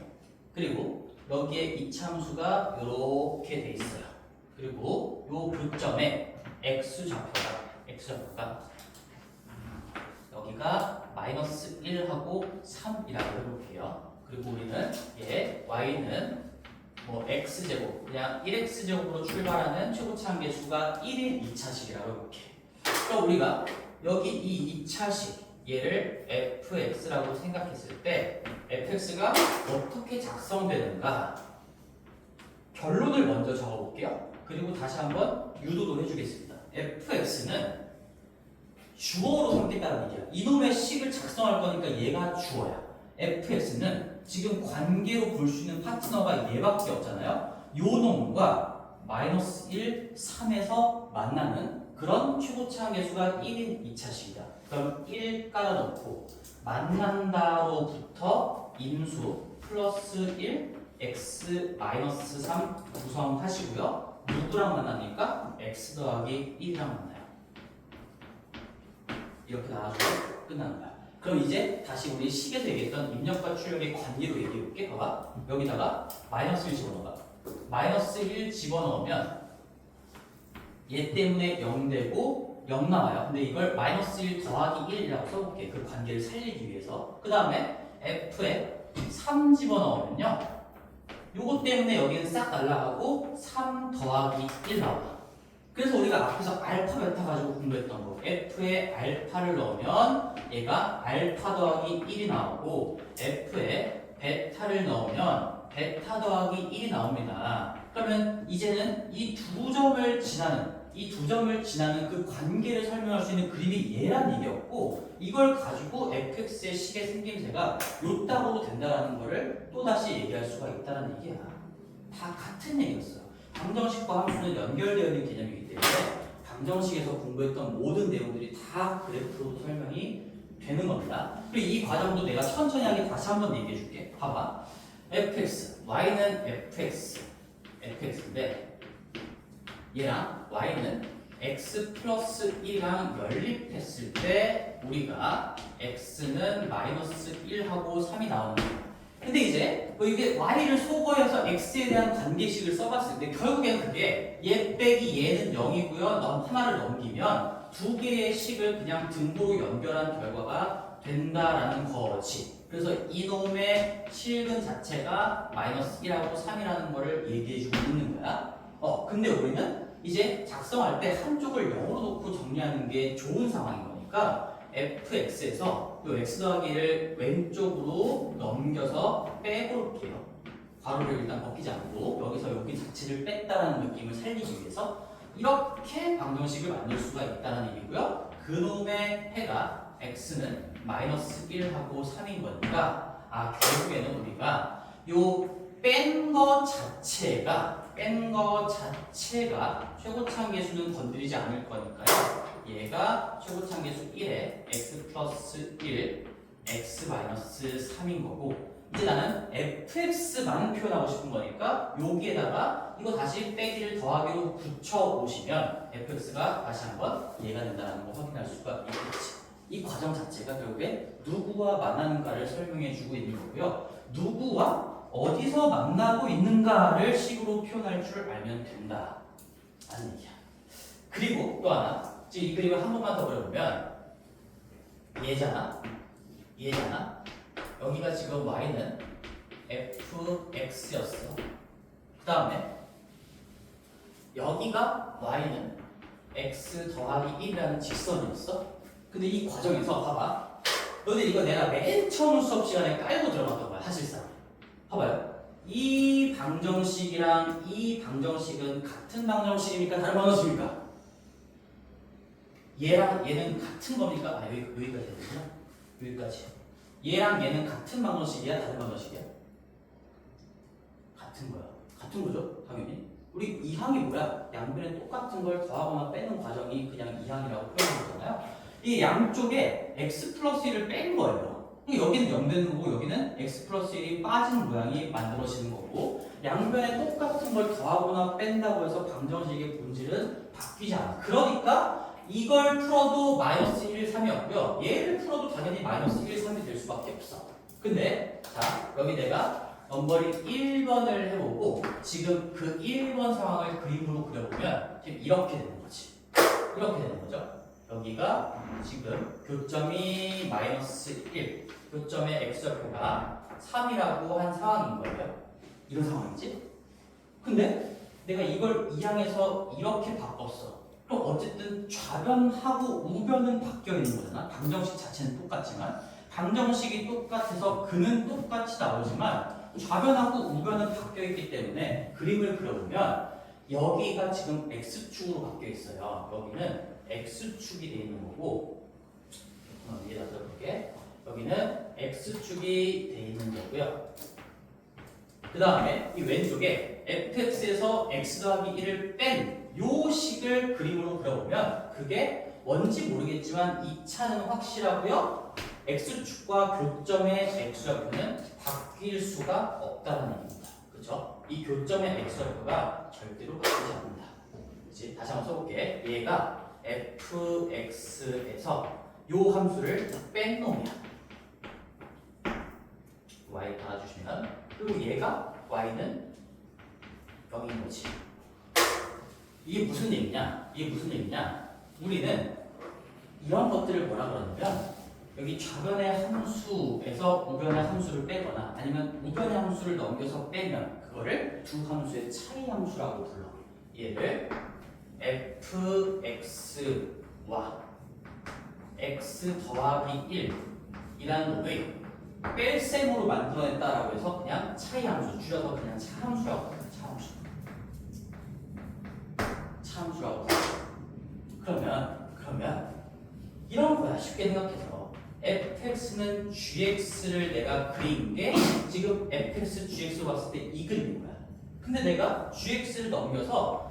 S1: 그리고 여기에 이참수가 이렇게 돼 있어요. 그리고 요 교점에 x좌표가 여기가 마이너스 1하고 3이라고 해볼게요. 그리고 우리는 얘 y는 뭐 x제곱, 그냥 1x제곱으로 출발하는 최고차항 계수가 1인 2차식이라고 해볼게. 그럼 우리가 여기 이 2차식 얘를 fx라고 생각했을 때 fx가 어떻게 작성되는가 결론을 먼저 적어볼게요. 그리고 다시 한번 유도도 해주겠습니다. fx는 주어로 삼겠다는 얘기야. 이놈의 식을 작성할 거니까 얘가 주어야. fx는 지금 관계로 볼 수 있는 파트너가 얘밖에 없잖아요. 요 놈과 마이너스 1, 3에서 만나는 그런 최고차항 계수가 1인 2차식이다. 그럼 1 깔아놓고 만난다로부터 임수 플러스 1, x 마이너스 3 구성하시고요. 누구랑 만나니까 x 더하기 1이랑 만나요. 이렇게 나와주고 끝나는 거야. 그럼 이제 다시 우리 식에서 얘기했던 입력과 출력의 관계로 얘기해볼게. 봐봐. 여기다가 마이너스 1 집어넣어봐. 마이너스 1 집어넣으면 얘 때문에 0 되고 0 나와요. 근데 이걸 마이너스 1 더하기 1이라고 써볼게. 그 관계를 살리기 위해서. 그 다음에 f에 3 집어넣으면요. 요거 때문에 여기는 싹 날라가고 3 더하기 1 나와. 그래서 우리가 앞에서 알파 베타 가지고 공부했던 거, f에 알파를 넣으면 얘가 알파 더하기 1이 나오고 f에 베타를 넣으면 베타 더하기 1이 나옵니다. 그러면 이제는 이 두 점을 지나는 그 관계를 설명할 수 있는 그림이 얘란 얘기였고, 이걸 가지고 fx의 식의 생김새가 요따구로 된다는 거를 또다시 얘기할 수가 있다는 얘기야. 다 같은 얘기였어요. 방정식과 함수는 연결되어 있는 개념이기 때문에 방정식에서 공부했던 모든 내용들이 다 그래프로도 설명이 되는 겁니다. 그리고 이 과정도 내가 천천히 하게 다시 한번 얘기해 줄게. 봐봐. fx, y는 fx인데 얘랑 y는 x 플러스 1이랑 연립했을 때 우리가 x는 마이너스 1하고 3이 나오는 거야. 근데 이제 뭐 이게 y를 소거해서 x에 대한 관계식을 써봤을 때 결국엔 그게 얘 빼기 얘는 0이고요. 하나를 넘기면 두 개의 식을 그냥 등보로 연결한 결과가 된다라는 거지. 그래서 이놈의 실근 자체가 마이너스 1하고 3이라는 거를 얘기해주고 있는 거야. 근데 우리는 이제 작성할 때 한쪽을 0으로 놓고 정리하는 게 좋은 상황인 거니까 fx에서 이 x 더하기를 왼쪽으로 넘겨서 빼볼게요. 괄호를 일단 벗기지 않고 여기서 여기 자체를 뺐다라는 느낌을 살리기 위해서 이렇게 방정식을 만들 수가 있다는 얘기고요. 그놈의 해가 x는 마이너스 1하고 3인 거니까 결국에는 우리가 요 뺀 거 자체가 최고차항 계수는 건드리지 않을 거니까요. 얘가 최고차항 계수 1에 x 플러스 1, x-3인 거고 이제 나는 fx만 표현하고 싶은 거니까 여기에다가 이거 다시 빼기를 더하기로 붙여오시면 fx가 다시 한번 얘가 된다는 거 확인할 수가 있겠지. 이 과정 자체가 결국에 누구와 만나는가를 설명해 주고 있는 거고요. 누구와 어디서 만나고 있는가를 식으로 표현할 줄 알면 된다 라는 얘기야. 그리고 또 하나, 이 그림을 한 번만 더 그려보면 얘잖아. 여기가 지금 y는 fx였어. 그 다음에 여기가 y는 x 더하기 1이라는 직선이었어. 근데 이 과정에서 봐봐. 너네 이거 내가 맨 처음 수업 시간에 깔고 들어갔던 거야 사실상. 봐봐요. 이 방정식이랑 이 방정식은 같은 방정식입니까? 다른 방정식입니까? 얘랑 얘는 같은 겁니까? 아 여기까지 되는구나. 여기까지. 얘랑 얘는 같은 방정식이야? 다른 방정식이야? 같은 거야. 같은 거죠? 당연히. 우리 이항이 뭐야? 양변에 똑같은 걸 더하거나 빼는 과정이 그냥 이항이라고 표현한 거잖아요. 이 양쪽에 x 플러스 1을 뺀 거예요. 여기는 0 되는 거고 여기는 x 플러스 1이 빠진 모양이 만들어지는 거고 양변에 똑같은 걸 더하거나 뺀다고 해서 방정식의 본질은 바뀌지 않아. 그러니까 이걸 풀어도 마이너스 1, 3이었고요. 얘를 풀어도 당연히 마이너스 1, 3이 될 수밖에 없어. 근데 자 여기 내가 넘버링 1번을 해보고 지금 그 1번 상황을 그림으로 그려보면 지금 이렇게 되는 거지. 이렇게 되는 거죠. 여기가 지금 교점이 마이너스 1, 교점의 x좌표가 3이라고 한 상황인 거예요. 이런 상황이지? 근데 내가 이걸 이항에서 이렇게 바꿨어. 그럼 어쨌든 좌변하고 우변은 바뀌어 있는 거잖아. 방정식 자체는 똑같지만 방정식이 똑같아서 근은 똑같이 나오지만 좌변하고 우변은 바뀌어 있기 때문에 그림을 그려보면 여기가 지금 x축으로 바뀌어 있어요. 여기는 x축이 되어 있는 거고 위에다 들어볼게. 여기는 x축이 되어 있는 거고요. 그 다음에 이 왼쪽에 fx에서 x 더하기 1을 뺀 요 식을 그림으로 그려보면 그게 뭔지 모르겠지만 이 차는 확실하고요. x축과 교점의 x좌표는 바뀔 수가 없다는 얘기입니다. 그렇죠? 이 교점의 x좌표가 절대로 바뀌지 않는다. 그렇지? 다시 한번 써볼게. 얘가 fx에서 요 함수를 뺀 놈이야. y 닫아주시면 그리고 얘가 y는 0인 거지. 이게 무슨 얘기냐? 우리는 이런 것들을 뭐라 그러냐면 여기 좌변의 함수에서 우변의 함수를 빼거나 아니면 우변의 함수를 넘겨서 빼면 그거를 두 함수의 차이 함수라고 불러. 얘를 fx와 x 더하기 1이라는 놈을 뺄셈으로 만들어냈다라고 해서 그냥 차이 함수, 줄여서 그냥 차함수라고 합니다. 차함수라고 합니다. 그러면 이런 거야. 쉽게 생각해서 fx는 gx를 내가 그린 게 지금 fx, gx로 봤을 때 이 그림인 거야. 근데 내가 gx를 넘겨서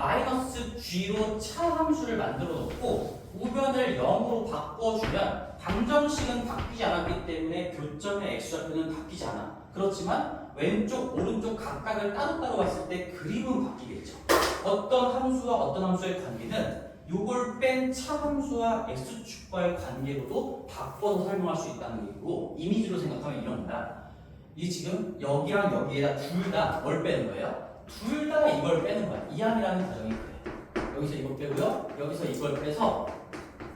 S1: f-g로 차함수를 만들어 놓고 우변을 0으로 바꿔주면 방정식은 바뀌지 않았기 때문에 교점의 x좌표는 바뀌지 않아. 그렇지만 왼쪽, 오른쪽 각각을 따로따로 봤을 때 그림은 바뀌겠죠. 어떤 함수와 어떤 함수의 관계는 요걸 뺀 차함수와 x축과의 관계로도 바꿔서 설명할 수 있다는 얘기고 이미지로 생각하면 이런 거야. 이 지금 여기랑 여기에다 둘 다 뭘 빼는 거예요? 둘 다 이걸 빼는 거야. 이항이라는 과정이 그래. 여기서 이걸 빼고요. 여기서 이걸 빼서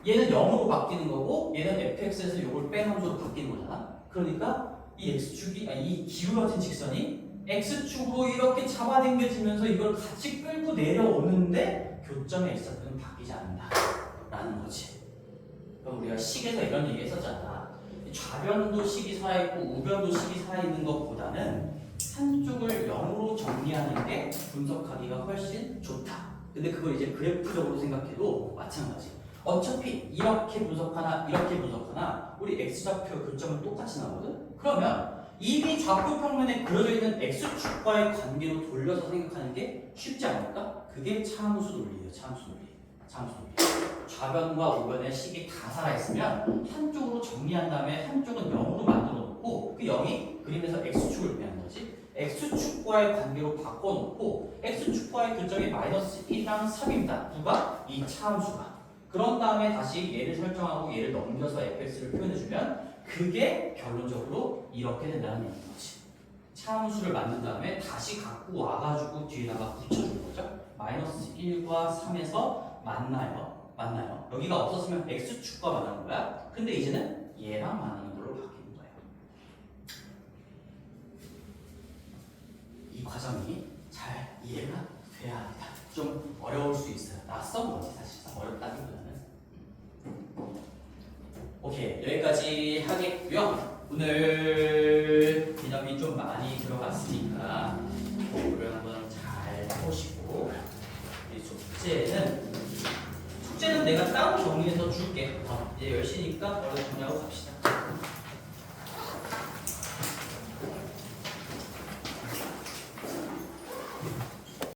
S1: 얘는 0으로 바뀌는 거고 얘는 fx에서 이걸 뺀 함수로 바뀌는 거잖아. 그러니까 이 x축이 이 기울어진 직선이 x축으로 이렇게 잡아당겨지면서 이걸 같이 끌고 내려오는데 교점의 x좌표는 바뀌지 않는다 라는 거지. 그럼 우리가 식에서 이런 얘기 했었잖아. 좌변도 식이 살아있고 우변도 식이 살아있는 것보다는 한쪽을 0으로 정리하는 게 분석하기가 훨씬 좋다. 근데 그걸 이제 그래프적으로 생각해도 마찬가지. 어차피 이렇게 분석하나 이렇게 분석하나 우리 x좌표 교점은 똑같이 나오거든? 그러면 이미 좌표 평면에 그려져 있는 x축과의 관계로 돌려서 생각하는 게 쉽지 않을까? 그게 차함수 논리예요. 차함수 논리. 좌변과 우변의 식이 다 살아있으면 한쪽으로 정리한 다음에 한쪽은 0으로 만들어 놓고 그 0이 그림에서 x축을 의미하는 거지. x축과의 관계로 바꿔놓고 x축과의 교점이 마이너스 1이랑 3입니다. 누가? 이 차함수가. 그런 다음에 다시 얘를 설정하고 얘를 넘겨서 fx를 표현해주면 그게 결론적으로 이렇게 된다는 얘기인 거지. 차함수를 만든 다음에 다시 갖고 와가지고 뒤에다가 붙여주는 거죠. 마이너스 1과 3에서 만나요. 맞나요? 여기가 없었으면 x축과 만나는 거야. 근데 이제는 얘랑 만나는 걸로 바뀌는 거예요. 이 과정이 잘 이해가 돼야 합니다. 좀 어려울 수 있어요. 낯선 거지 사실상. 어렵다기보다는. 오케이, 여기까지 하겠고요. 오늘 개념이 좀 많이 들어갔으니까 공부를 한번 잘 해보시고 이 숙제는 내가 따로 정리해서 줄게. 이제 10시니까 얼른 정리하고 갑시다.